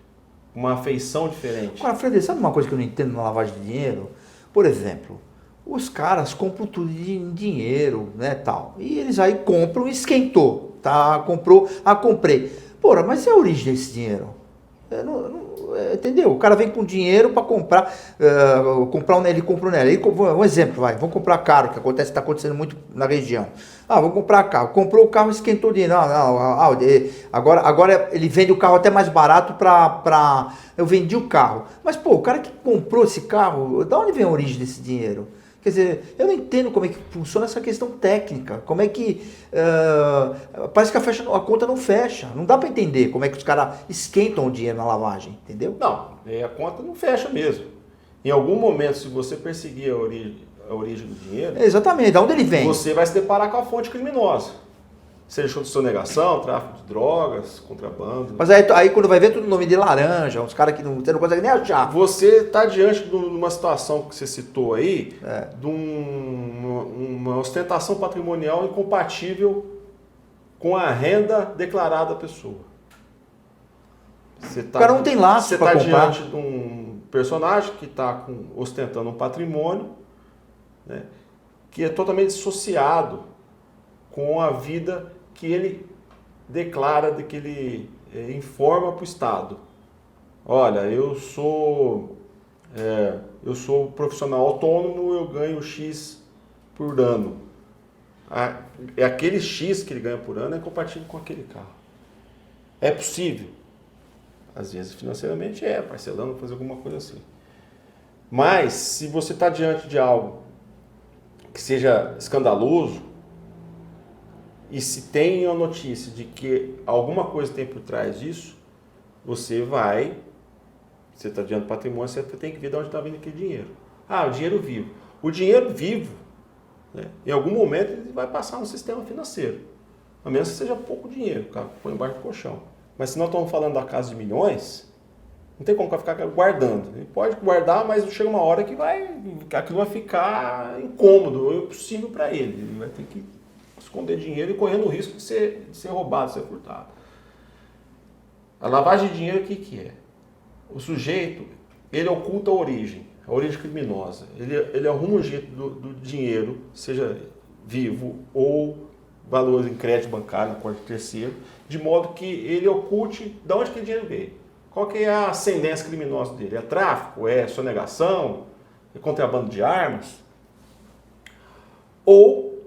[SPEAKER 7] uma afeição diferente.
[SPEAKER 6] Agora, Fred, sabe uma coisa que eu não entendo na lavagem de dinheiro? Por exemplo, os caras compram tudo em dinheiro, né, tal. E eles aí compram, esquentou, tá? Comprei. Porra, mas é a origem desse dinheiro? Entendeu? O cara vem com dinheiro para comprar, ele compra um Nelly. Um exemplo, vamos comprar carro, que está acontecendo muito na região. Vamos comprar carro. Comprou o carro, esquentou o dinheiro. Agora ele vende o carro até mais barato eu vendi o carro. Mas, pô, o cara que comprou esse carro, da onde vem a origem desse dinheiro? Quer dizer, eu não entendo como é que funciona essa questão técnica. Como é que... parece que a conta não fecha. Não dá para entender como é que os caras esquentam o dinheiro na lavagem, entendeu?
[SPEAKER 7] Não, a conta não fecha mesmo. Em algum momento, se você perseguir a origem do dinheiro...
[SPEAKER 6] Exatamente, de onde ele vem?
[SPEAKER 7] Você vai se deparar com a fonte criminosa. Seja sonegação, tráfico de drogas, contrabando.
[SPEAKER 6] Mas aí quando vai ver tudo nome de laranja, uns caras que você não consegue nem achar.
[SPEAKER 7] Você está diante de uma situação que você citou aí, de uma ostentação patrimonial incompatível com a renda declarada da pessoa.
[SPEAKER 6] O cara não tem laço para comprar.
[SPEAKER 7] Você está diante de um personagem que está ostentando um patrimônio, né, que é totalmente dissociado com a vida que ele declara, de que ele informa para o Estado. Olha, eu sou profissional autônomo, eu ganho X por ano. Aquele X que ele ganha por ano é compatível com aquele carro. É possível? Às vezes financeiramente parcelando, fazer alguma coisa assim. Mas se você está diante de algo que seja escandaloso, e se tem a notícia de que alguma coisa tem por trás disso, você está diante do patrimônio, você tem que ver de onde está vindo aquele dinheiro. O dinheiro vivo. O dinheiro vivo, né, em algum momento, ele vai passar no sistema financeiro. A menos que seja pouco dinheiro, o cara põe embaixo do colchão. Mas se nós estamos falando da casa de milhões, não tem como ficar guardando. Ele pode guardar, mas chega uma hora que aquilo vai ficar incômodo, impossível para ele. Ele vai ter que esconder dinheiro e correndo o risco de ser roubado, de ser furtado. A lavagem de dinheiro, o que é? O sujeito, ele oculta a origem criminosa. Ele arruma um jeito do dinheiro, seja vivo ou valores em crédito bancário, na corte terceiro, de modo que ele oculte de onde que o dinheiro veio. Qual que é a ascendência criminosa dele? É tráfico? É sonegação? É contrabando de armas? Ou,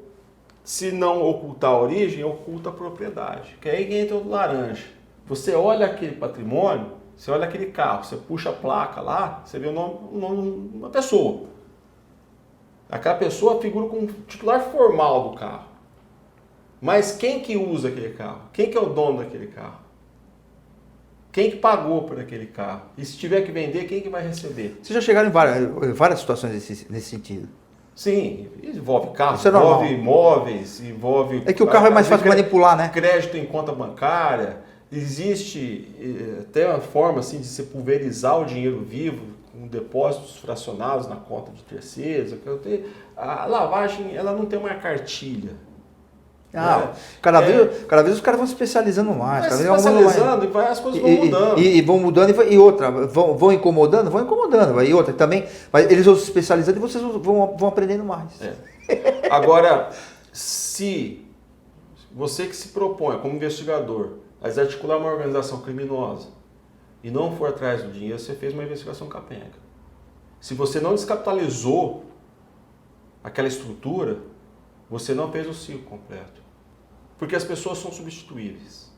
[SPEAKER 7] se não ocultar a origem, oculta a propriedade. Que é aí que entra o laranja. Você olha aquele patrimônio, você olha aquele carro, você puxa a placa lá, você vê o nome de uma pessoa. Aquela pessoa figura como titular formal do carro. Mas quem que usa aquele carro? Quem que é o dono daquele carro? Quem que pagou por aquele carro? E se tiver que vender, quem que vai receber?
[SPEAKER 6] Vocês já chegaram em várias situações nesse sentido?
[SPEAKER 7] Sim, envolve carros, envolve imóveis, envolve...
[SPEAKER 6] É que o carro é mais fácil de manipular, né?
[SPEAKER 7] Crédito em conta bancária. Existe até uma forma assim, de se pulverizar o dinheiro vivo com depósitos fracionados na conta de terceiros. A lavagem, ela não tem uma cartilha.
[SPEAKER 6] Cada vez os caras vão se especializando mais.
[SPEAKER 7] Vai se especializando e as coisas vão mudando.
[SPEAKER 6] E vão mudando e outra, vão incomodando. E outra também, mas eles vão se especializando e vocês vão aprendendo mais.
[SPEAKER 7] Agora, se você que se propõe como investigador a desarticular uma organização criminosa e não for atrás do dinheiro, você fez uma investigação capenga. Se você não descapitalizou aquela estrutura, você não fez o ciclo completo. Porque as pessoas são substituíveis.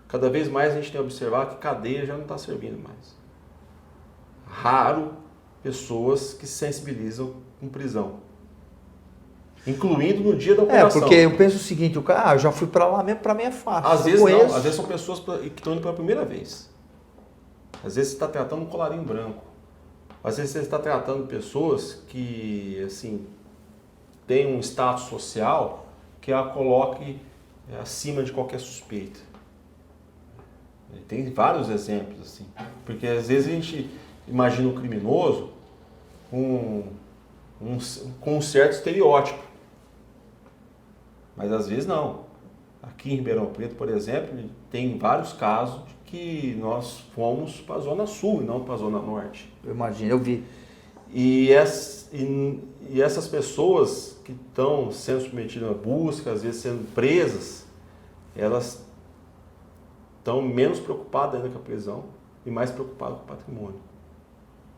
[SPEAKER 7] Cada vez mais a gente tem observado que cadeia já não está servindo mais. Raro pessoas que se sensibilizam com prisão. Incluindo no dia da operação.
[SPEAKER 6] Porque eu penso o seguinte, eu já fui para lá mesmo, para mim é fácil.
[SPEAKER 7] Às vezes não, às vezes são pessoas que estão indo pela primeira vez. Às vezes você está tratando um colarinho branco. Às vezes você está tratando pessoas que, assim, têm um status social que a coloque acima de qualquer suspeita. Tem vários exemplos, assim. Porque às vezes a gente imagina um criminoso com um certo estereótipo. Mas às vezes não. Aqui em Ribeirão Preto, por exemplo, tem vários casos de que nós fomos para a Zona Sul e não para a Zona Norte.
[SPEAKER 6] Eu imagino, eu vi.
[SPEAKER 7] E essas pessoas que estão sendo submetidas a busca, às vezes sendo presas, elas estão menos preocupadas ainda com a prisão e mais preocupadas com o patrimônio.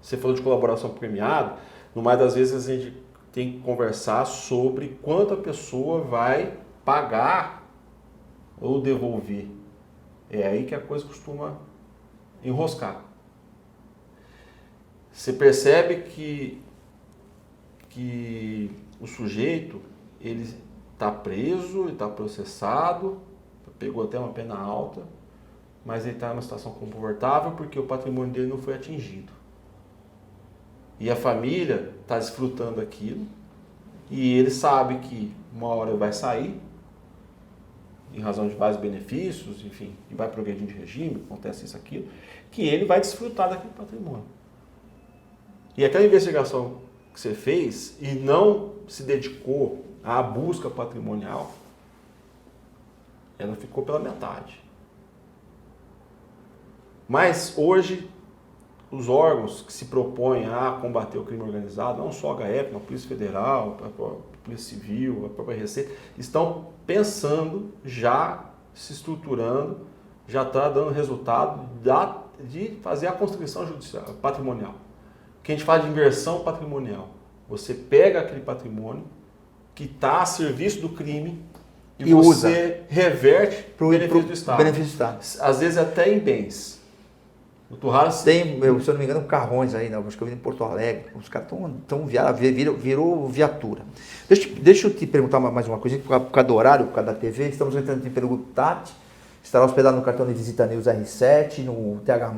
[SPEAKER 7] Você falou de colaboração premiada, no mais das vezes a gente tem que conversar sobre quanto a pessoa vai pagar ou devolver. É aí que a coisa costuma enroscar. Você percebe que o sujeito, ele está preso, ele está processado, pegou até uma pena alta, mas ele está numa situação confortável porque o patrimônio dele não foi atingido. E a família está desfrutando aquilo e ele sabe que uma hora vai sair, em razão de vários benefícios, enfim, e vai progredindo de regime, acontece isso, aquilo, que ele vai desfrutar daquele patrimônio. E aquela investigação que você fez e não se dedicou à busca patrimonial, ela ficou pela metade. Mas hoje, os órgãos que se propõem a combater o crime organizado, não só a GAECO, a Polícia Federal, a Polícia Civil, a própria Receita, estão pensando, já se estruturando, já está dando resultado de fazer a constrição judicial, patrimonial. Que a gente fala de inversão patrimonial. Você pega aquele patrimônio que está a serviço do crime e você usa, reverte para o benefício do Estado. Às vezes até em bens. Doutor Haas,
[SPEAKER 6] tem, se eu não me engano, carrões aí, né? Acho que eu vi em Porto Alegre. Os caras virou viatura. Deixa eu te perguntar mais uma coisa, por causa do horário, por causa da TV. Estamos entrando pelo Grupo Tati. Estará hospedado no cartão de Visita News R7, no TH+,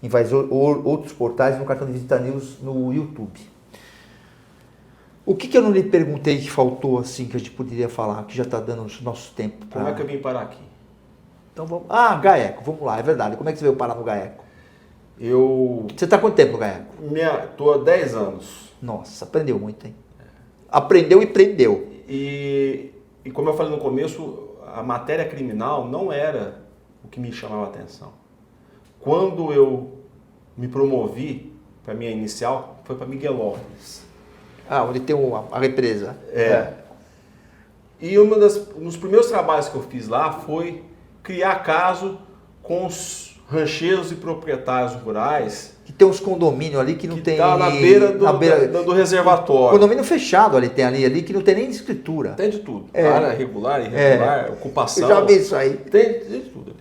[SPEAKER 6] em vários outros portais, no cartão de Visita News no YouTube. O que eu não lhe perguntei que faltou, assim, que a gente poderia falar, que já está dando o nosso tempo?
[SPEAKER 7] Como é que eu vim parar aqui?
[SPEAKER 6] Então vamos... GAECO, vamos lá, é verdade. Como é que você veio parar no GAECO? Você está há quanto tempo no GAECO?
[SPEAKER 7] Estou há 10 anos.
[SPEAKER 6] Nossa, aprendeu muito, hein? Aprendeu e prendeu.
[SPEAKER 7] E como eu falei no começo, a matéria criminal não era o que me chamava a atenção. Quando eu me promovi para a minha inicial, foi para Miguelópolis.
[SPEAKER 6] Onde tem a represa.
[SPEAKER 7] E um dos primeiros trabalhos que eu fiz lá foi criar caso com os rancheiros e proprietários rurais.
[SPEAKER 6] Que tem uns condomínios ali que não tem...
[SPEAKER 7] Está na beira do reservatório.
[SPEAKER 6] Condomínio fechado ali, tem ali que não tem nem escritura.
[SPEAKER 7] Tem de tudo. Área regular, irregular, ocupação.
[SPEAKER 6] Eu já vi isso aí.
[SPEAKER 7] Tem de tudo.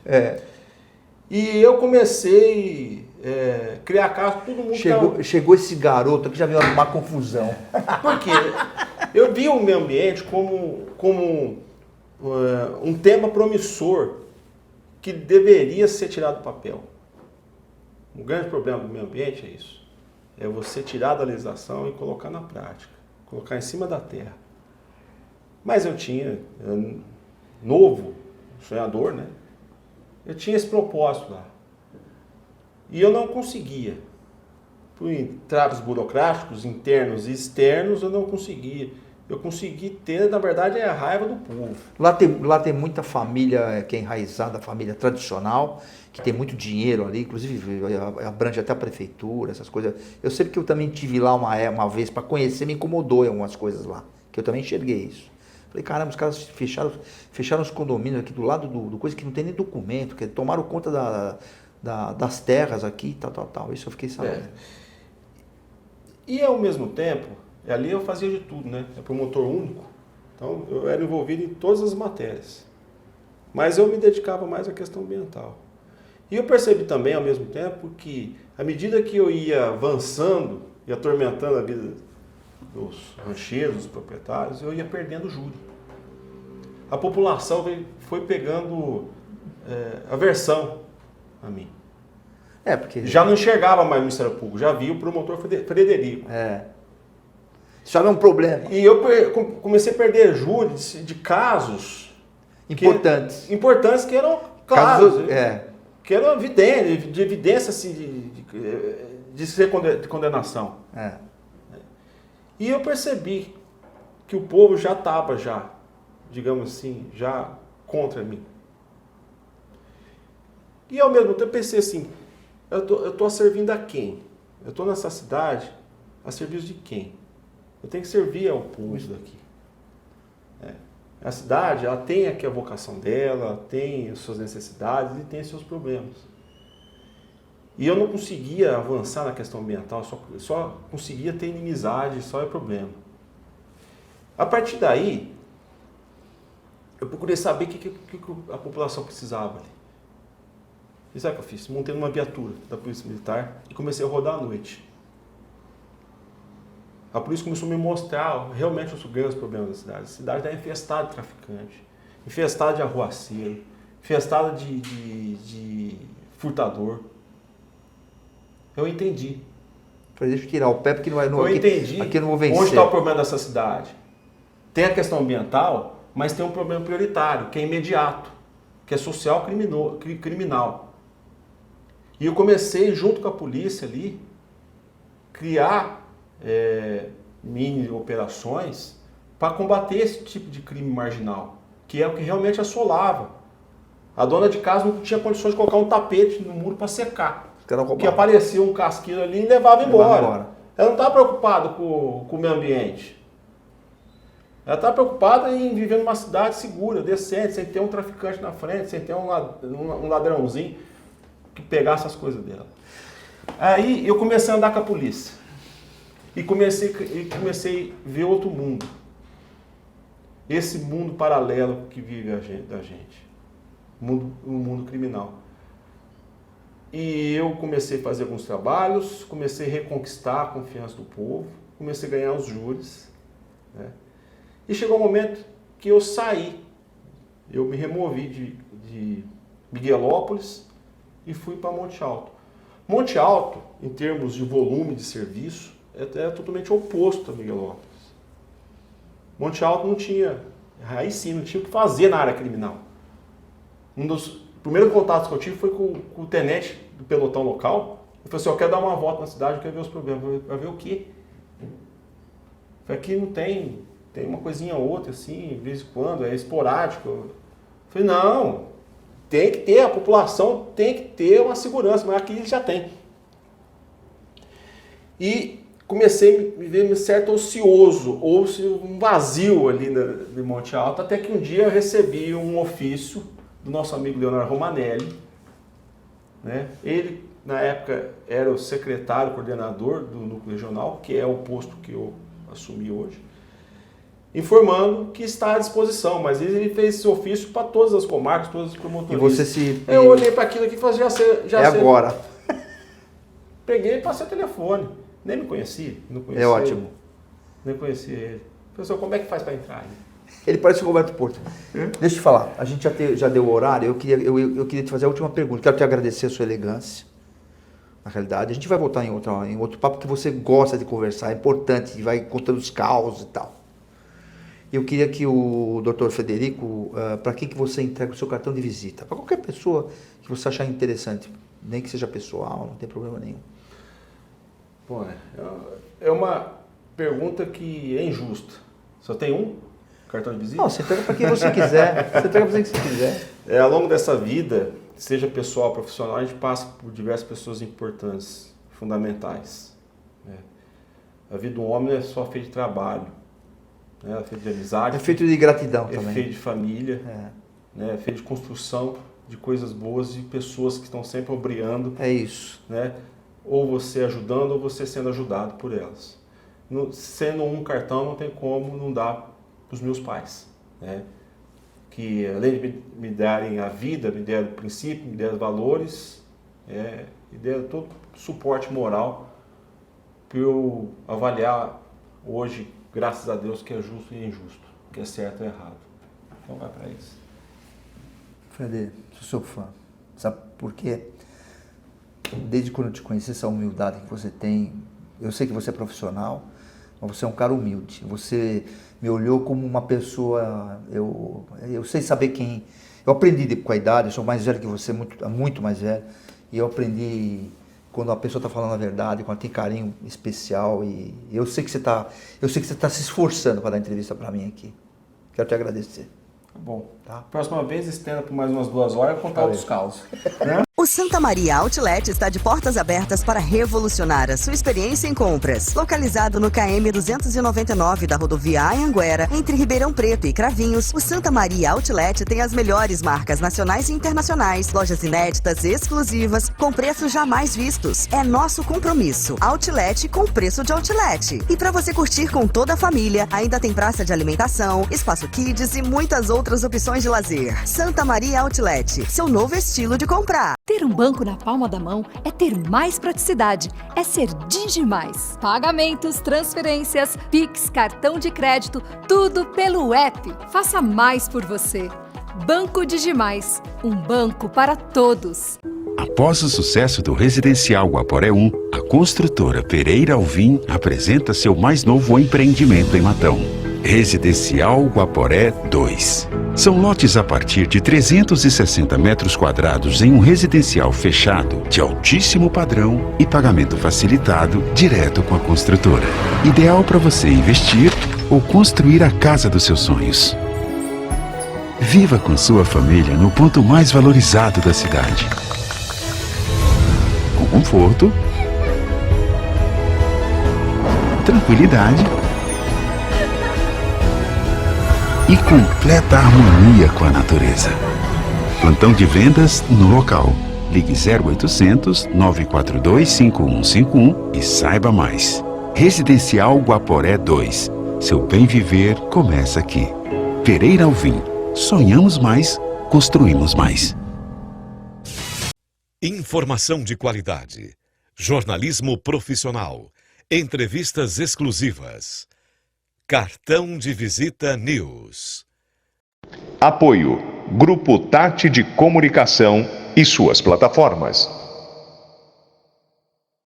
[SPEAKER 7] E eu comecei a criar caso, todo mundo...
[SPEAKER 6] Chegou esse garoto que já veio uma confusão.
[SPEAKER 7] Por quê? Eu vi o meio ambiente como um tema promissor que deveria ser tirado do papel. O grande problema do meio ambiente é isso. É você tirar da legislação e colocar na prática. Colocar em cima da terra. Mas eu tinha, novo, sonhador, né? Eu tinha esse propósito lá. E eu não conseguia. por entraves burocráticos, internos e externos, eu não conseguia. Eu consegui ter, na verdade, a raiva do povo.
[SPEAKER 6] Lá tem muita família que é enraizada, família tradicional, que tem muito dinheiro ali, inclusive abrange até a prefeitura, essas coisas. Eu sei que eu também tive lá uma vez para conhecer, me incomodou em algumas coisas lá, que eu também enxerguei isso. Falei, caramba, os caras fecharam os condomínios aqui do lado do coisa que não tem nem documento, que tomaram conta das terras aqui, tal. Isso eu fiquei sabendo.
[SPEAKER 7] E ao mesmo tempo, ali eu fazia de tudo, né? É promotor único, então eu era envolvido em todas as matérias. Mas eu me dedicava mais à questão ambiental. E eu percebi também, ao mesmo tempo, que à medida que eu ia avançando e atormentando a vida dos rancheiros, dos proprietários, eu ia perdendo júri. A população foi pegando aversão a mim.
[SPEAKER 6] Porque...
[SPEAKER 7] Já não enxergava mais o Ministério Público, já via o promotor Frederico.
[SPEAKER 6] Isso é um problema.
[SPEAKER 7] E eu comecei a perder júri de casos importantes que eram claros, que eram de evidência assim, de ser condenação. E eu percebi que o povo já estava, digamos assim, já contra mim. E ao mesmo tempo pensei assim, eu estou servindo a quem? Eu estou nessa cidade a serviço de quem? Eu tenho que servir ao povo daqui. A cidade, ela tem aqui a vocação dela, tem as suas necessidades e tem os seus problemas. E eu não conseguia avançar na questão ambiental, só conseguia ter inimizade, só é problema. A partir daí, eu procurei saber o que a população precisava ali. E sabe o que eu fiz? Montei numa viatura da Polícia Militar e comecei a rodar à noite. A polícia começou a me mostrar realmente os grandes problemas da cidade. A cidade está infestada de traficante, infestada de arruaceiro, infestada de furtador. Eu entendi.
[SPEAKER 6] Falei, deixa eu tirar o pé porque
[SPEAKER 7] eu entendi
[SPEAKER 6] aqui eu não vou vencer.
[SPEAKER 7] Onde está o problema dessa cidade. Tem a questão ambiental, mas tem um problema prioritário, que é imediato, que é social criminal. E eu comecei, junto com a polícia ali, criar mini operações para combater esse tipo de crime marginal, que é o que realmente assolava. A dona de casa não tinha condições de colocar um tapete no muro para secar, porque aparecia um casqueiro ali e levava embora. Ela não estava preocupada com o meio ambiente. Ela estava preocupada em viver numa cidade segura, decente, sem ter um traficante na frente, sem ter um ladrãozinho que pegasse as coisas dela. Aí eu comecei a andar com a polícia. E comecei a ver outro mundo. Esse mundo paralelo que vive da gente. O mundo criminal. E eu comecei a fazer alguns trabalhos, comecei a reconquistar a confiança do povo, comecei a ganhar os júris. Né? E chegou um momento que eu saí. Eu me removi de Miguelópolis e fui para Monte Alto. Monte Alto, em termos de volume de serviço, é totalmente oposto a Miguelópolis. Monte Alto não tinha, aí sim, não tinha o que fazer na área criminal. Um dos primeiros contatos que eu tive foi com o tenente do pelotão local. Ele falou assim, eu quero dar uma volta na cidade, eu quero ver os problemas. Eu falei, vai ver o quê? Aqui não tem uma coisinha ou outra, assim, de vez em quando, é esporádico. Eu falei, não, tem que ter, a população tem que ter uma segurança, mas aqui já tem. E comecei a me ver um certo ocioso, ou um vazio ali de Monte Alto, até que um dia eu recebi um ofício do nosso amigo Leonardo Romanelli. Né? Ele, na época, era o secretário coordenador do Núcleo Regional, que é o posto que eu assumi hoje, informando que está à disposição, mas ele fez esse ofício para todas as comarcas, todas as promotorias. Eu olhei para aquilo aqui e falei, já sei.
[SPEAKER 6] Agora.
[SPEAKER 7] Peguei e passei o telefone. Nem me conhecia. Não conhecia
[SPEAKER 6] ótimo.
[SPEAKER 7] Ele. Nem conhecia ele. Professor, como é que faz para entrar?
[SPEAKER 6] Ele parece o Roberto Porto. Deixa eu te falar, a gente já deu o horário, eu queria te fazer a última pergunta. Quero te agradecer a sua elegância, na realidade. A gente vai voltar em outro papo, que você gosta de conversar, é importante, e vai contando os causos e tal. Eu queria que o Dr. Frederico, para quem que você entrega o seu cartão de visita? Para qualquer pessoa que você achar interessante, nem que seja pessoal, não tem problema nenhum.
[SPEAKER 7] Pô, é uma pergunta que é injusta. Só tem um cartão de visita?
[SPEAKER 6] Não, você entrega para quem você quiser. Você entrega para quem você quiser.
[SPEAKER 7] Ao longo dessa vida, seja pessoal ou profissional, a gente passa por diversas pessoas importantes, fundamentais. Né? A vida do homem não é só feita de trabalho, né? É feita de amizade.
[SPEAKER 6] É feito de gratidão também.
[SPEAKER 7] É feito de família, né? É feito de construção de coisas boas e pessoas que estão sempre obrigando.
[SPEAKER 6] É isso.
[SPEAKER 7] Né? Ou você ajudando ou você sendo ajudado por elas. Sendo um cartão, não tem como não dar para os meus pais. Né? Que além de me darem a vida, me deram princípio, me deram valores, me deram todo suporte moral para eu avaliar hoje, graças a Deus, que é justo e injusto, que é certo e errado. Então vai para isso.
[SPEAKER 6] Fred, sou seu fã. Sabe por quê? Desde quando eu te conheci, essa humildade que você tem, eu sei que você é profissional, mas você é um cara humilde. Você me olhou como uma pessoa, eu sei saber quem... Eu aprendi com a idade, eu sou mais velho que você, muito mais velho, e eu aprendi quando a pessoa está falando a verdade, quando tem carinho especial, e eu sei que você está se esforçando para dar entrevista para mim aqui. Quero te agradecer.
[SPEAKER 7] Tá bom.
[SPEAKER 6] Tá?
[SPEAKER 7] Próxima vez, estenda por mais umas 2 horas e contar outros causos.
[SPEAKER 3] O Santa Maria Outlet está de portas abertas para revolucionar a sua experiência em compras. Localizado no KM 299 da rodovia Anhanguera, entre Ribeirão Preto e Cravinhos, o Santa Maria Outlet tem as melhores marcas nacionais e internacionais, lojas inéditas e exclusivas, com preços jamais vistos. É nosso compromisso. Outlet com preço de outlet. E para você curtir com toda a família, ainda tem praça de alimentação, espaço kids e muitas outras opções de lazer. Santa Maria Outlet, seu novo estilo de comprar.
[SPEAKER 4] Ter um banco na palma da mão é ter mais praticidade, é ser Digimais. Pagamentos, transferências, Pix, cartão de crédito, tudo pelo app. Faça mais por você. Banco Digimais, um banco para todos.
[SPEAKER 5] Após o sucesso do Residencial Guaporé 1, a construtora Pereira Alvim apresenta seu mais novo empreendimento em Matão. Residencial Guaporé 2. São lotes a partir de 360 metros quadrados em um residencial fechado, de altíssimo padrão e pagamento facilitado direto com a construtora. Ideal para você investir ou construir a casa dos seus sonhos. Viva com sua família no ponto mais valorizado da cidade. Com conforto, tranquilidade e completa harmonia com a natureza. Plantão de vendas no local. Ligue 0800 942 5151 e saiba mais. Residencial Guaporé 2. Seu bem viver começa aqui. Pereira Alvim. Sonhamos mais, construímos mais.
[SPEAKER 1] Informação de qualidade. Jornalismo profissional. Entrevistas exclusivas. Cartão de Visita News.
[SPEAKER 2] Apoio Grupo Tati de Comunicação e suas plataformas.